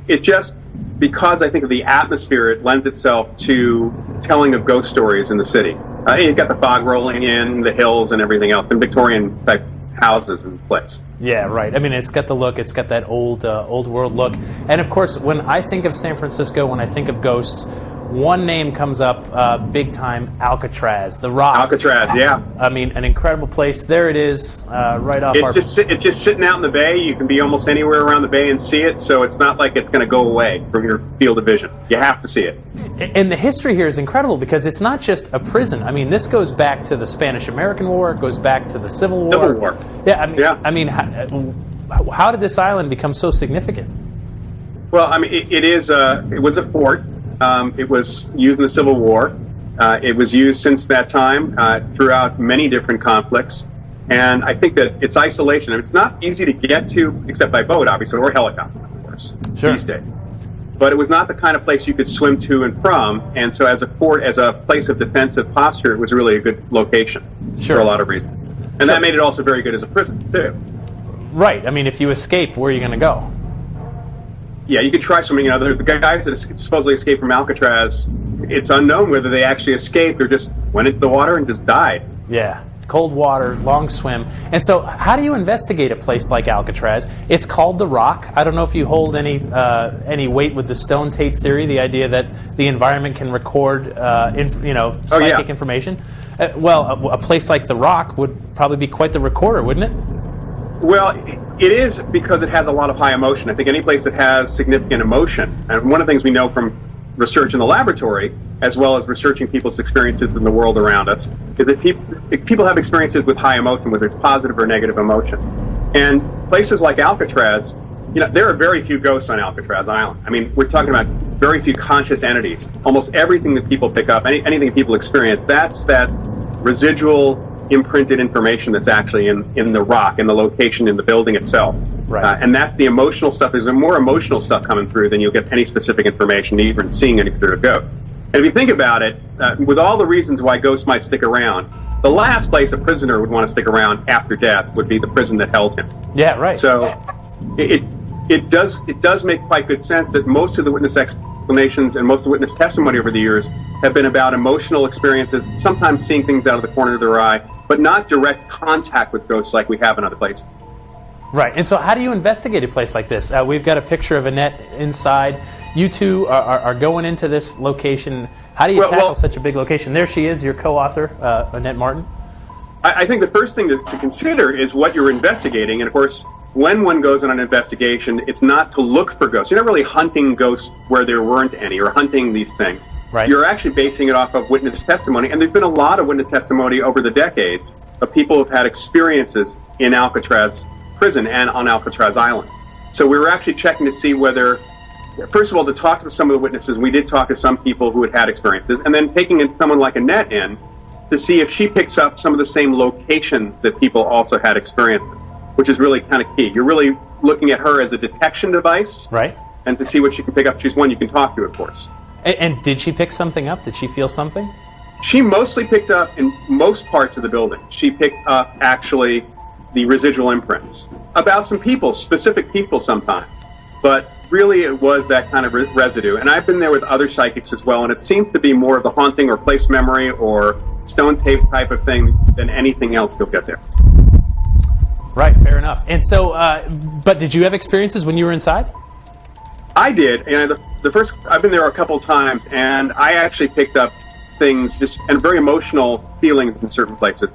it just, because I think of the atmosphere, it lends itself to telling of ghost stories in the city. You've got the fog rolling in, the hills and everything else, and Victorian-type houses and place. Yeah, right. I mean, it's got the look. It's got that old world look. And of course, when I think of San Francisco, when I think of ghosts, one name comes up big time: Alcatraz, the Rock. Alcatraz, yeah. I mean, an incredible place. There it is, right off. It's just sitting out in the bay. You can be almost anywhere around the bay and see it. So it's not like it's going to go away from your field of vision. You have to see it. And the history here is incredible because it's not just a prison. I mean, this goes back to the Spanish-American War. It goes back to the Civil War. Civil War. Yeah. I mean, how did this island become so significant? Well, I mean, it was a fort. It was used in the Civil War. It was used since that time throughout many different conflicts. And I think that its isolation, it's not easy to get to except by boat, obviously, or helicopter, of course, these days. But it was not the kind of place you could swim to and from. And so as a fort, as a place of defensive posture, it was really a good location for a lot of reasons. And that made it also very good as a prison, too. Right. I mean, if you escape, where are you going to go? Yeah, you could try swimming. The guys that supposedly escaped from Alcatraz, it's unknown whether they actually escaped or just went into the water and just died. Yeah, cold water, long swim. And so how do you investigate a place like Alcatraz? It's called the Rock. I don't know if you hold any weight with the stone tape theory, the idea that the environment can record psychic information. Well, a place like the Rock would probably be quite the recorder, wouldn't it? Well, it is because it has a lot of high emotion. I think any place that has significant emotion, and one of the things we know from research in the laboratory, as well as researching people's experiences in the world around us, is that people have experiences with high emotion, whether it's positive or negative emotion. And places like Alcatraz, there are very few ghosts on Alcatraz Island. I mean, we're talking about very few conscious entities. Almost everything that people pick up, anything people experience, that's that residual imprinted information that's actually in the rock, in the location, in the building itself. Right. And that's the emotional stuff. There's more emotional stuff coming through than you'll get any specific information, even seeing any through a ghost. And if you think about it, with all the reasons why ghosts might stick around, the last place a prisoner would want to stick around after death would be the prison that held him. Yeah, right. So it does make quite good sense that most of the witness explanations and most of the witness testimony over the years have been about emotional experiences, sometimes seeing things out of the corner of their eye, but not direct contact with ghosts like we have in other places. Right. And so how do you investigate a place like this? We've got a picture of Annette inside. You two are going into this location. How do you tackle such a big location? There she is, your co-author, Annette Martin. I think the first thing to consider is what you're investigating. And of course, when one goes on an investigation, it's not to look for ghosts. You're not really hunting ghosts where there weren't any or hunting these things. Right. You're actually basing it off of witness testimony. And there's been a lot of witness testimony over the decades of people who've had experiences in Alcatraz prison and on Alcatraz Island. So we were actually checking to see whether, first of all, to talk to some of the witnesses. We did talk to some people who had experiences, and then taking in someone like Annette in to see if she picks up some of the same locations that people also had experiences, which is really kind of key. You're really looking at her as a detection device, right? And to see what she can pick up. She's one you can talk to, of course. And did she pick something up? Did she feel something? She mostly picked up in most parts of the building. She picked up actually the residual imprints about some people, specific people sometimes. But really it was that kind of residue. And I've been there with other psychics as well, and it seems to be more of the haunting or place memory or stone tape type of thing than anything else you'll get there. Right, fair enough. And so, but did you have experiences when you were inside? I did, and the first, I've been there a couple times, and I actually picked up things and very emotional feelings in certain places.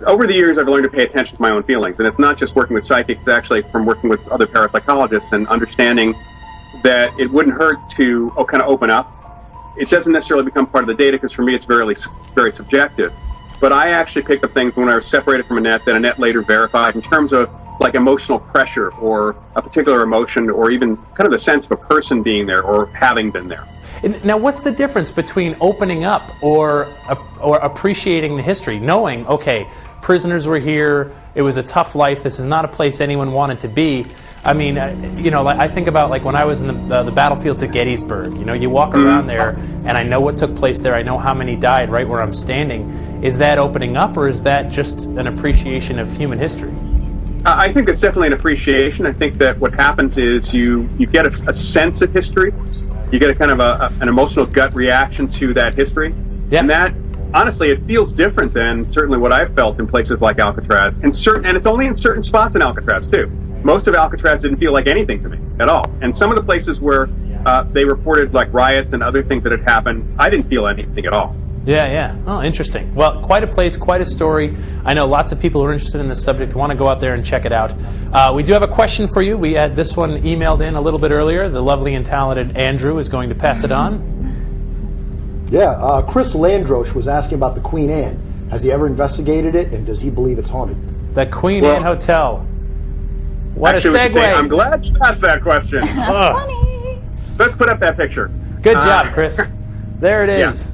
Over the years, I've learned to pay attention to my own feelings, and it's not just working with psychics, actually from working with other parapsychologists and understanding that it wouldn't hurt to kind of open up. It doesn't necessarily become part of the data, because for me it's very subjective. But I actually picked up things when I was separated from Annette that Annette later verified in terms of like emotional pressure or a particular emotion, or even kind of the sense of a person being there or having been there. Now, what's the difference between opening up or appreciating the history, knowing, okay, prisoners were here, it was a tough life, this is not a place anyone wanted to be? I mean, I think about like when I was in the battlefields at Gettysburg. You walk around there, and I know what took place there. I know how many died right where I'm standing. Is that opening up, or is that just an appreciation of human history? I think it's definitely an appreciation. I think that what happens is you get a sense of history. You get a kind of an emotional gut reaction to that history. Yep. And that, honestly, it feels different than certainly what I've felt in places like Alcatraz. And it's only in certain spots in Alcatraz, too. Most of Alcatraz didn't feel like anything to me at all. And some of the places where they reported like riots and other things that had happened, I didn't feel anything at all. Yeah. Oh, interesting. Well, quite a place, quite a story. I know lots of people who are interested in this subject want to go out there and check it out. We do have a question for you. We had this one emailed in a little bit earlier. The lovely and talented Andrew is going to pass it on. Yeah, Chris Landroche was asking about the Queen Anne. Has he ever investigated it, and does he believe it's haunted? The Queen Anne Hotel. What actually, a segue. I'm glad you asked that question. Funny. Let's put up that picture. Good job, Chris. There it is. Yeah.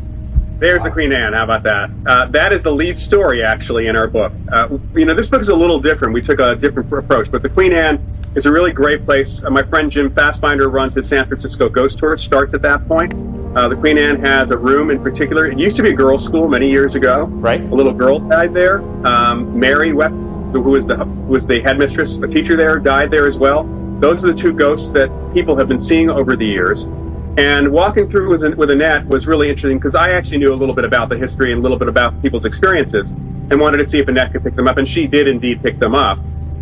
There's the Queen Anne. How about that? That is the lead story, actually, in our book. This book is a little different. We took a different approach, but the Queen Anne is a really great place. My friend Jim Fassbinder runs his San Francisco Ghost Tour. It starts at that point. The Queen Anne has a room in particular. It used to be a girls' school many years ago. Right. A little girl died there. Mary West, who was the headmistress, a teacher there, died there as well. Those are the two ghosts that people have been seeing over the years. And walking through with Annette was really interesting, because I actually knew a little bit about the history and a little bit about people's experiences and wanted to see if Annette could pick them up. And she did indeed pick them up,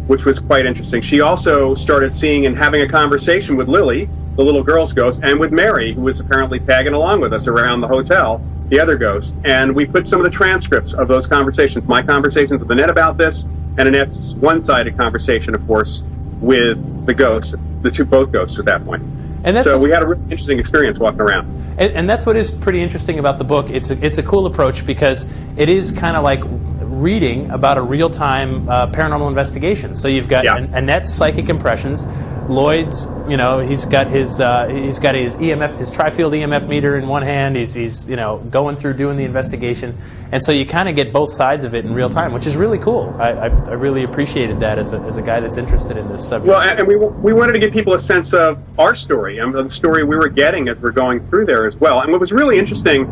which was quite interesting. She also started seeing and having a conversation with Lily, the little girl's ghost, and with Mary, who was apparently tagging along with us around the hotel, the other ghost. And we put some of the transcripts of those conversations, my conversations with Annette about this, and Annette's one-sided conversation, of course, with the ghosts, both ghosts at that point. And so we had a really interesting experience walking around. And that's what is pretty interesting about the book. It's a cool approach, because it is kind of like reading about a real-time paranormal investigation. So you've got Annette's psychic impressions, Lloyd's, he's got his EMF, his tri-field EMF meter in one hand. He's going through doing the investigation, and so you kind of get both sides of it in real time, which is really cool. I really appreciated that as a guy that's interested in this subject. Well, and we wanted to give people a sense of our story and the story we were getting as we're going through there as well. And what was really interesting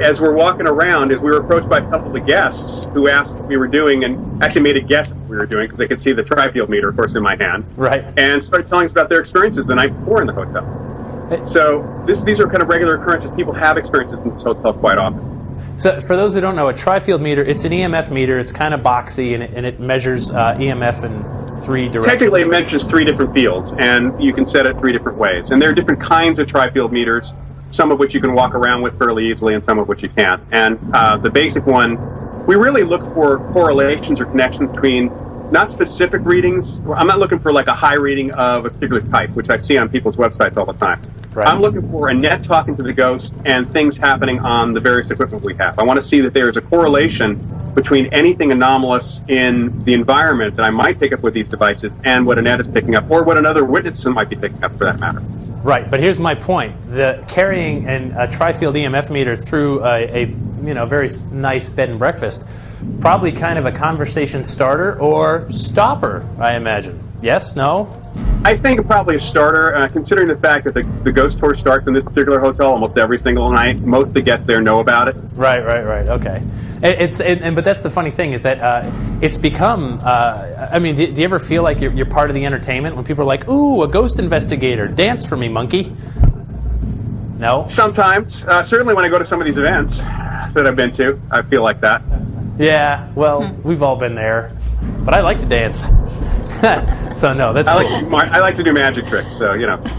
as we're walking around is we were approached by a couple of guests who asked what we were doing, and actually made a guess what we were doing, because they could see the tri-field meter, of course, in my hand. Right. And started telling us about their experiences the night before in the hotel. So these are kind of regular occurrences. People have experiences in this hotel quite often. So for those who don't know, a tri-field meter, it's an EMF meter. It's kind of boxy, and it measures EMF in 3 directions. Technically, it measures 3 different fields, and you can set it 3 different ways. And there are different kinds of tri-field meters, some of which you can walk around with fairly easily and some of which you can't. And the basic one, we really look for correlations or connections between not specific readings. I'm not looking for like a high reading of a particular type, which I see on people's websites all the time. Right. I'm looking for Annette talking to the ghost and things happening on the various equipment we have. I want to see that there is a correlation between anything anomalous in the environment that I might pick up with these devices and what Annette is picking up, or what another witness might be picking up, for that matter. Right, but here's my point: the carrying a tri-field EMF meter through a very nice bed and breakfast, probably kind of a conversation starter or stopper, I imagine. Yes? No? I think probably a starter, considering the fact that the ghost tour starts in this particular hotel almost every single night. Most of the guests there know about it. Right. Okay. But that's the funny thing, is that it's become. Do you ever feel like you're part of the entertainment when people are like, "Ooh, a ghost investigator, dance for me, monkey"? No. Sometimes, certainly when I go to some of these events that I've been to, I feel like that. Yeah. Well, we've all been there, but I like to dance. So no, that's cool. I like to do magic tricks, so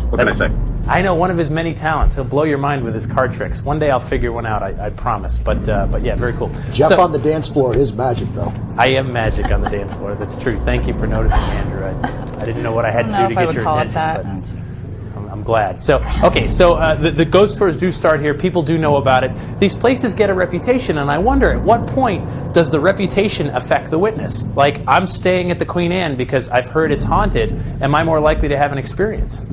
what can I say? I know one of his many talents. He'll blow your mind with his card tricks. One day I'll figure one out, I promise. But yeah, very cool. Jeff on the dance floor is magic, though. I am magic on the dance floor. That's true. Thank you for noticing, Andrew. I didn't know what I had to do to get your attention, but I'm glad. So, okay, so the ghost tours do start here. People do know about it. These places get a reputation, and I wonder, at what point does the reputation affect the witness? Like, I'm staying at the Queen Anne because I've heard it's haunted. Am I more likely to have an experience?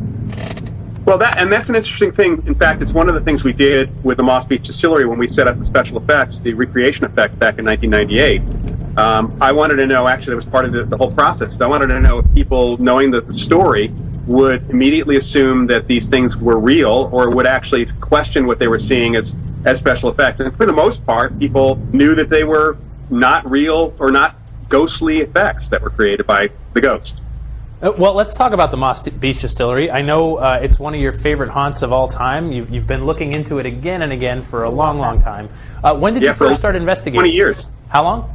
Well, that's an interesting thing. In fact, it's one of the things we did with the Moss Beach Distillery when we set up the special effects, the recreation effects back in 1998. I wanted to know, actually, that was part of the whole process. I wanted to know if people, knowing the story, would immediately assume that these things were real or would actually question what they were seeing as special effects. And for the most part, people knew that they were not real or not ghostly effects that were created by the ghost. Well, let's talk about the Moss Beach Distillery. I know it's one of your favorite haunts of all time. You've been looking into it again and again for a long, long time. When did you first start investigating? 20 years. How long?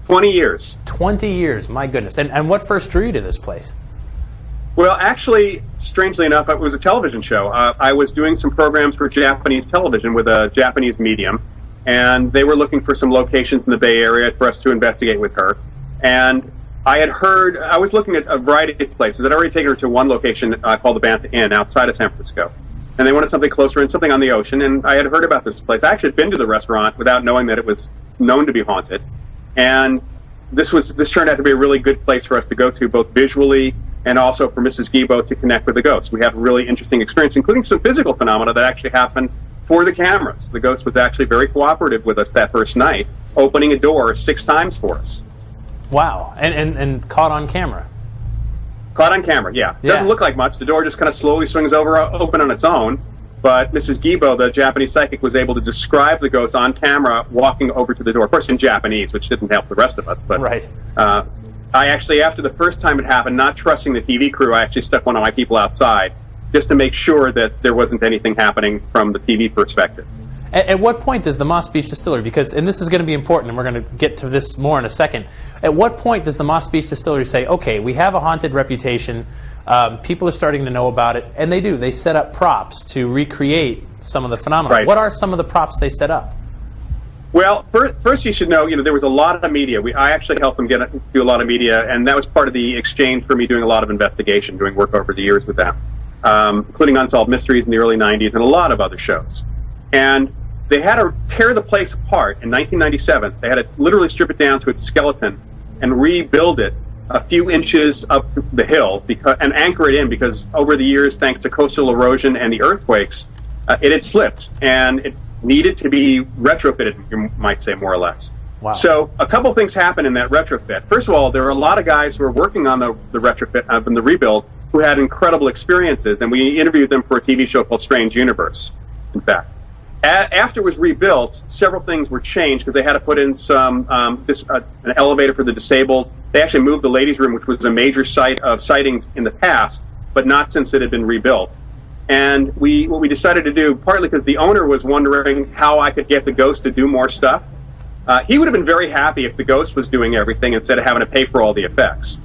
20 years. 20 years, my goodness. And what first drew you to this place? Well, actually, strangely enough, it was a television show. I was doing some programs for Japanese television with a Japanese medium, and they were looking for some locations in the Bay Area for us to investigate with her. And I was looking at a variety of places. I'd already taken her to one location called the Bantha Inn outside of San Francisco. And they wanted something closer and something on the ocean, and I had heard about this place. I actually had been to the restaurant without knowing that it was known to be haunted. And this turned out to be a really good place for us to go to, both visually and also for Mrs. Guibo to connect with the ghost. We had a really interesting experience, including some physical phenomena that actually happened for the cameras. The ghost was actually very cooperative with us that first night, opening a door 6 times for us. Wow, and caught on camera. Caught on camera, yeah. Doesn't look like much. The door just kind of slowly swings open on its own. But Mrs. Guibo, the Japanese psychic, was able to describe the ghost on camera walking over to the door. Of course, in Japanese, which didn't help the rest of us. But right. I actually, after the first time it happened, not trusting the TV crew, I actually stuck one of my people outside just to make sure that there wasn't anything happening from the TV perspective. At what point does the Moss Beach Distillery, and this is going to be important, and we're going to get to this more in a second, at what point does the Moss Beach Distillery say, okay, we have a haunted reputation, people are starting to know about it, and they set up props to recreate some of the phenomena. Right. What are some of the props they set up? Well, first you should know, there was a lot of media. I actually helped them do a lot of media, and that was part of the exchange for me doing a lot of investigation, doing work over the years with them, including Unsolved Mysteries in the early 90s and a lot of other shows. And they had to tear the place apart in 1997. They had to literally strip it down to its skeleton and rebuild it a few inches up the hill and anchor it in because over the years, thanks to coastal erosion and the earthquakes, it had slipped and it needed to be retrofitted, you might say, more or less. Wow. So a couple things happened in that retrofit. First of all, there were a lot of guys who were working on the retrofit and the rebuild who had incredible experiences, and we interviewed them for a TV show called Strange Universe, in fact. After it was rebuilt, several things were changed because they had to put in an elevator for the disabled. They actually moved the ladies' room, which was a major site of sightings in the past, but not since it had been rebuilt. And what we decided to do, partly because the owner was wondering how I could get the ghost to do more stuff. He would have been very happy if the ghost was doing everything instead of having to pay for all the effects.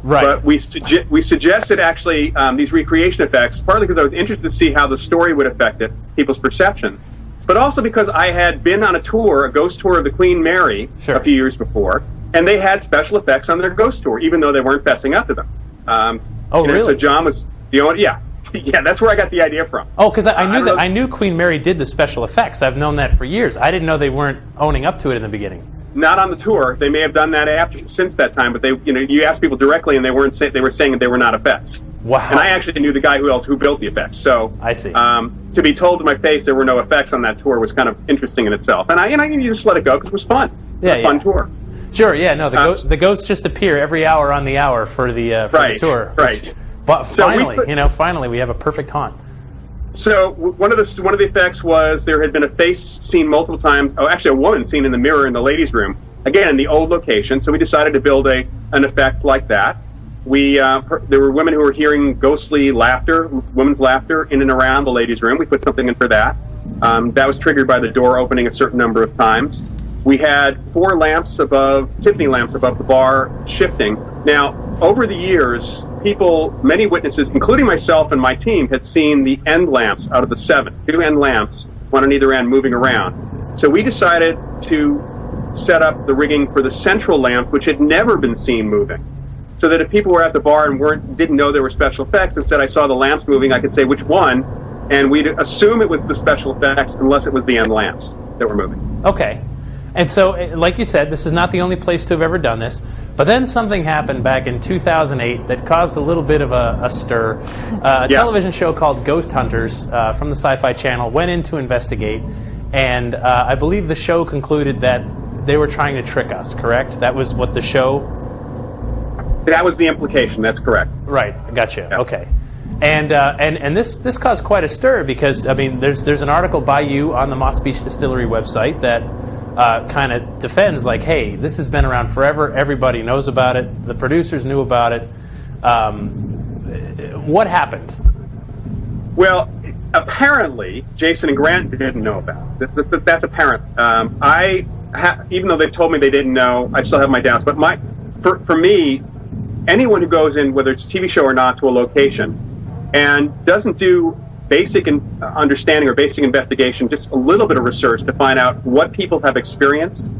Right. But we suggested actually these recreation effects, partly because I was interested to see how the story would affect people's perceptions, but also because I had been on a ghost tour of the Queen Mary a few years before, and they had special effects on their ghost tour, even though they weren't fessing up to them. Really? So John was the owner. Yeah. Yeah, that's where I got the idea from. Oh, because I knew Queen Mary did the special effects. I've known that for years. I didn't know they weren't owning up to it in the beginning. Not on the tour. They may have done that since that time, but you asked people directly, and they were saying that they were not effects. Wow. And I actually knew the guy who built the effects. So I see. To be told to my face there were no effects on that tour was kind of interesting in itself, and you just let it go because it was fun. It was a fun tour. Sure. Yeah. No. The ghosts just appear every hour on the hour for the tour. Right. But finally, we have a perfect haunt. So one of the effects was there had been a face seen multiple times. Oh, actually, a woman seen in the mirror in the ladies' room, again in the old location. So we decided to build an effect like that. There were women who were hearing ghostly laughter, women's laughter in and around the ladies' room. We put something in for that. That was triggered by the door opening a certain number of times. We had 4 lamps above, Tiffany lamps above the bar shifting. Now, over the years, many witnesses, including myself and my team, had seen the end lamps out of the 7, 2 end lamps, one on either end, moving around. So we decided to set up the rigging for the central lamps, which had never been seen moving. So that if people were at the bar and didn't know there were special effects and said, I saw the lamps moving, I could say which one, and we'd assume it was the special effects unless it was the end lamps that were moving. Okay. And so, like you said, this is not the only place to have ever done this. But then something happened back in 2008 that caused a little bit of a stir. A television show called Ghost Hunters from the Sci-Fi Channel went in to investigate, and I believe the show concluded that they were trying to trick us, correct? That was what the show... That was the implication, that's correct. Right, gotcha, okay. And this caused quite a stir because, I mean, there's an article by you on the Moss Beach Distillery website that kind of defends, like, hey, this has been around forever, everybody knows about it, the producers knew about it. What happened? Well, apparently, Jason and Grant didn't know about it. That's apparent. Even though they've told me they didn't know, I still have my doubts. But for me, anyone who goes in, whether it's a TV show or not, to a location and doesn't do basic understanding or basic investigation, just a little bit of research to find out what people have experienced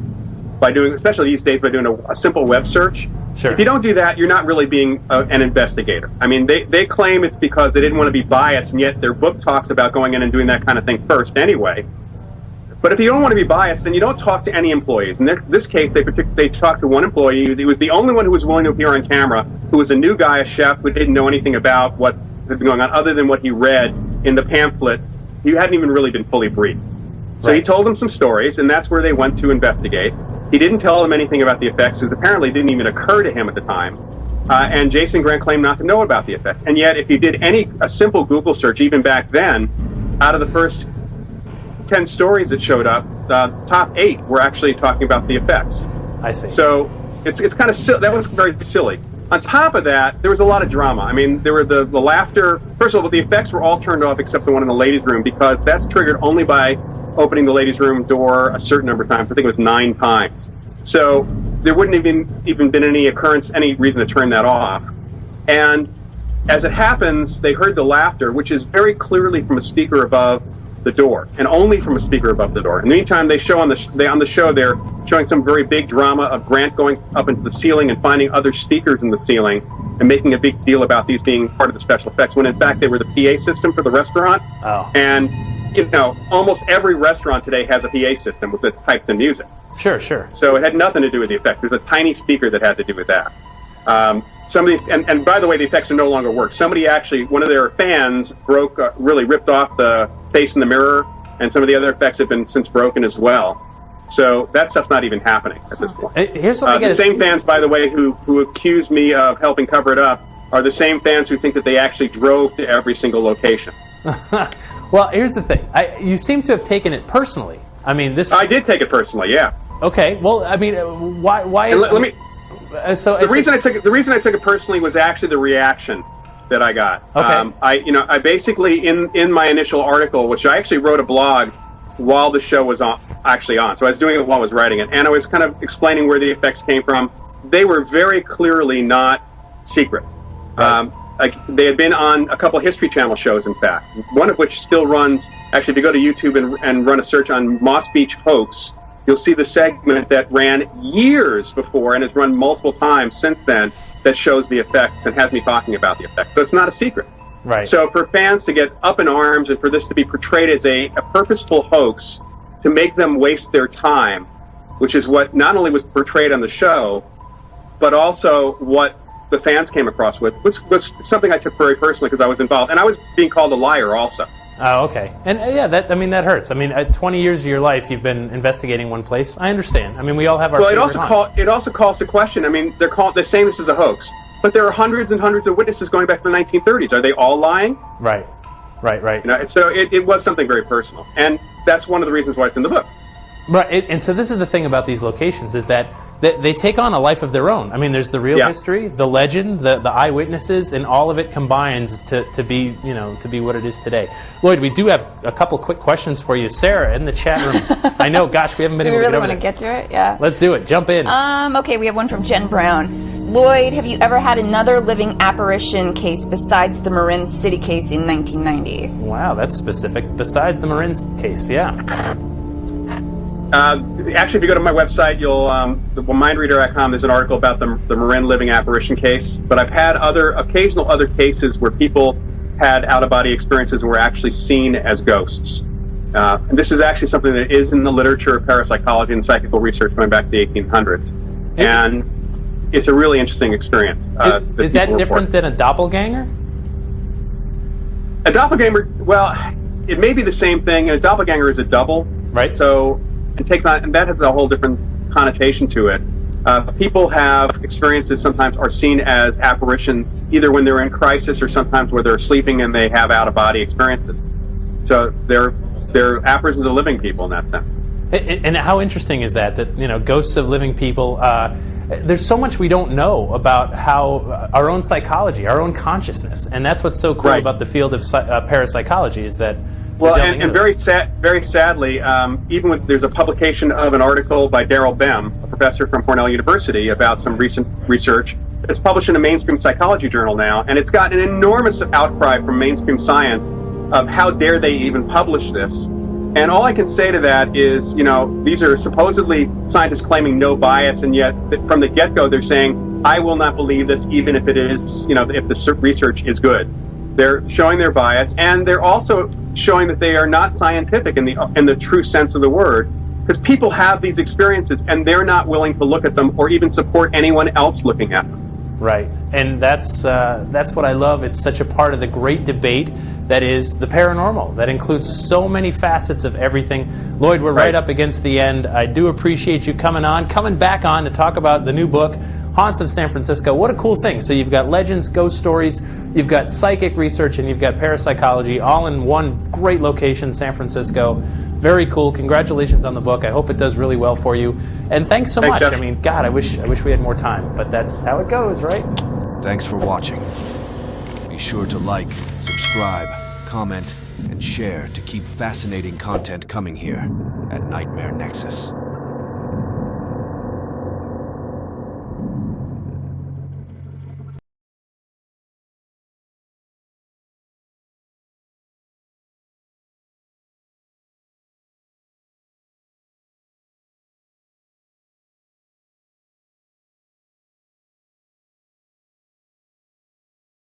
by doing, especially these days, by doing a simple web search. Sure. If you don't do that, you're not really being an investigator. I mean, they claim it's because they didn't want to be biased, and yet their book talks about going in and doing that kind of thing first anyway. But if you don't want to be biased, then you don't talk to any employees. In this case, they talked to one employee. He was the only one who was willing to appear on camera, who was a new guy, a chef, who didn't know anything about what had been going on other than what he read in the pamphlet. He hadn't even really been fully briefed. So He told them some stories, and that's where they went to investigate. He didn't tell them anything about the effects, because apparently it didn't even occur to him at the time. And Jason Grant claimed not to know about the effects. And yet, if you did a simple Google search, even back then, out of the first 10 stories that showed up, the top 8 were actually talking about the effects. I see. So it's kind of silly. That was very silly. On top of that, there was a lot of drama. I mean, there were the laughter. First of all, the effects were all turned off except the one in the ladies' room, because that's triggered only by opening the ladies' room door a certain number of times. I think it was 9 times. So there wouldn't even been any reason to turn that off. And as it happens, they heard the laughter, which is very clearly from a speaker above the door, and only from a speaker above the door. In the meantime, they show on the show they're showing some very big drama of Grant going up into the ceiling and finding other speakers in the ceiling and making a big deal about these being part of the special effects, when in fact they were the PA system for the restaurant. Oh. And almost every restaurant today has a PA system with the pipes and music. Sure. So it had nothing to do with the effects. There's a tiny speaker that had to do with that. And by the way, the effects are no longer work. One of their fans really ripped off the face in the mirror, and some of the other effects have been since broken as well. So that stuff's not even happening at this point. Here's what the same fans, by the way, who accuse me of helping cover it up are the same fans who think that they actually drove to every single location. Well, here's the thing. You seem to have taken it personally. I mean, I did take it personally, yeah. Okay. Well, I mean, why? Let me. The reason I took it personally was actually the reaction that I got. Okay. I basically in my initial article, which I actually wrote a blog while the show was on. So I was doing it while I was writing it, and I was kind of explaining where the effects came from. They were very clearly not secret. Right. They had been on a couple of History Channel shows, in fact, one of which still runs. Actually, if you go to YouTube and run a search on Moss Beach Hoax, you'll see the segment that ran years before and has run multiple times since then that shows the effects and has me talking about the effects. But it's not a secret. Right. So for fans to get up in arms and for this to be portrayed as a purposeful hoax to make them waste their time, which is what not only was portrayed on the show, but also what the fans came across with, was something I took very personally because I was involved. And I was being called a liar also. Oh, okay. And that hurts. I mean, 20 years of your life you've been investigating one place. I understand. I mean, we all have our it also calls to question. I mean, they're saying this is a hoax, but there are hundreds and hundreds of witnesses going back to the 1930s. Are they all lying? Right. So it was something very personal, and that's one of the reasons why it's in the book. Right. And so this is the thing about these locations is that they take on a life of their own. I mean, there's the real history, the legend, the eyewitnesses, and all of it combines to be what it is today. Lloyd, we do have a couple quick questions for you. Sarah in the chat room. I know, gosh, we haven't been Do able we to really get over want to there. get to it? Yeah. Let's do it. Jump in. Okay, we have one from Jen Brown. Lloyd, have you ever had another living apparition case besides the Marin City case in 1990? Wow, that's specific. Besides the Marin case, yeah. Actually, if you go to my website, you'll mindreader.com. There's an article about the Marin living apparition case. But I've had occasional other cases where people had out-of-body experiences and were actually seen as ghosts. And this is actually something that is in the literature of parapsychology and psychical research going back to the 1800s. And it's a really interesting experience. Is that different than a doppelganger? A doppelganger, well, it may be the same thing. A doppelganger is a double. Right. So it takes on, and that has a whole different connotation to it. People have experiences sometimes are seen as apparitions, either when they're in crisis or sometimes where they're sleeping and they have out-of-body experiences. So they're apparitions of living people in that sense. And how interesting is that ghosts of living people, there's so much we don't know about how our own psychology, our own consciousness, and that's what's so cool about the field of parapsychology is that. Well, and very sadly, even when there's a publication of an article by Daryl Bem, a professor from Cornell University, about some recent research. It's published in a mainstream psychology journal now, and it's got an enormous outcry from mainstream science of how dare they even publish this. And all I can say to that is, these are supposedly scientists claiming no bias, and yet from the get-go they're saying, I will not believe this even if it is, if the research is good. They're showing their bias, and they're also showing that they are not scientific in the true sense of the word, because people have these experiences and they're not willing to look at them or even support anyone else looking at them. Right, and that's what I love. It's such a part of the great debate that is the paranormal, that includes so many facets of everything. Lloyd, we're right up against the end. I do appreciate you coming back on to talk about the new book, Haunts of San Francisco. What a cool thing. So you've got legends, ghost stories, you've got psychic research, and you've got parapsychology all in one great location, San Francisco. Very cool. Congratulations on the book. I hope it does really well for you. And thanks so much. Jeff. I mean, God, I wish we had more time, but that's how it goes, right? Thanks for watching. Be sure to like, subscribe, comment, and share to keep fascinating content coming here at Nightmare Nexus.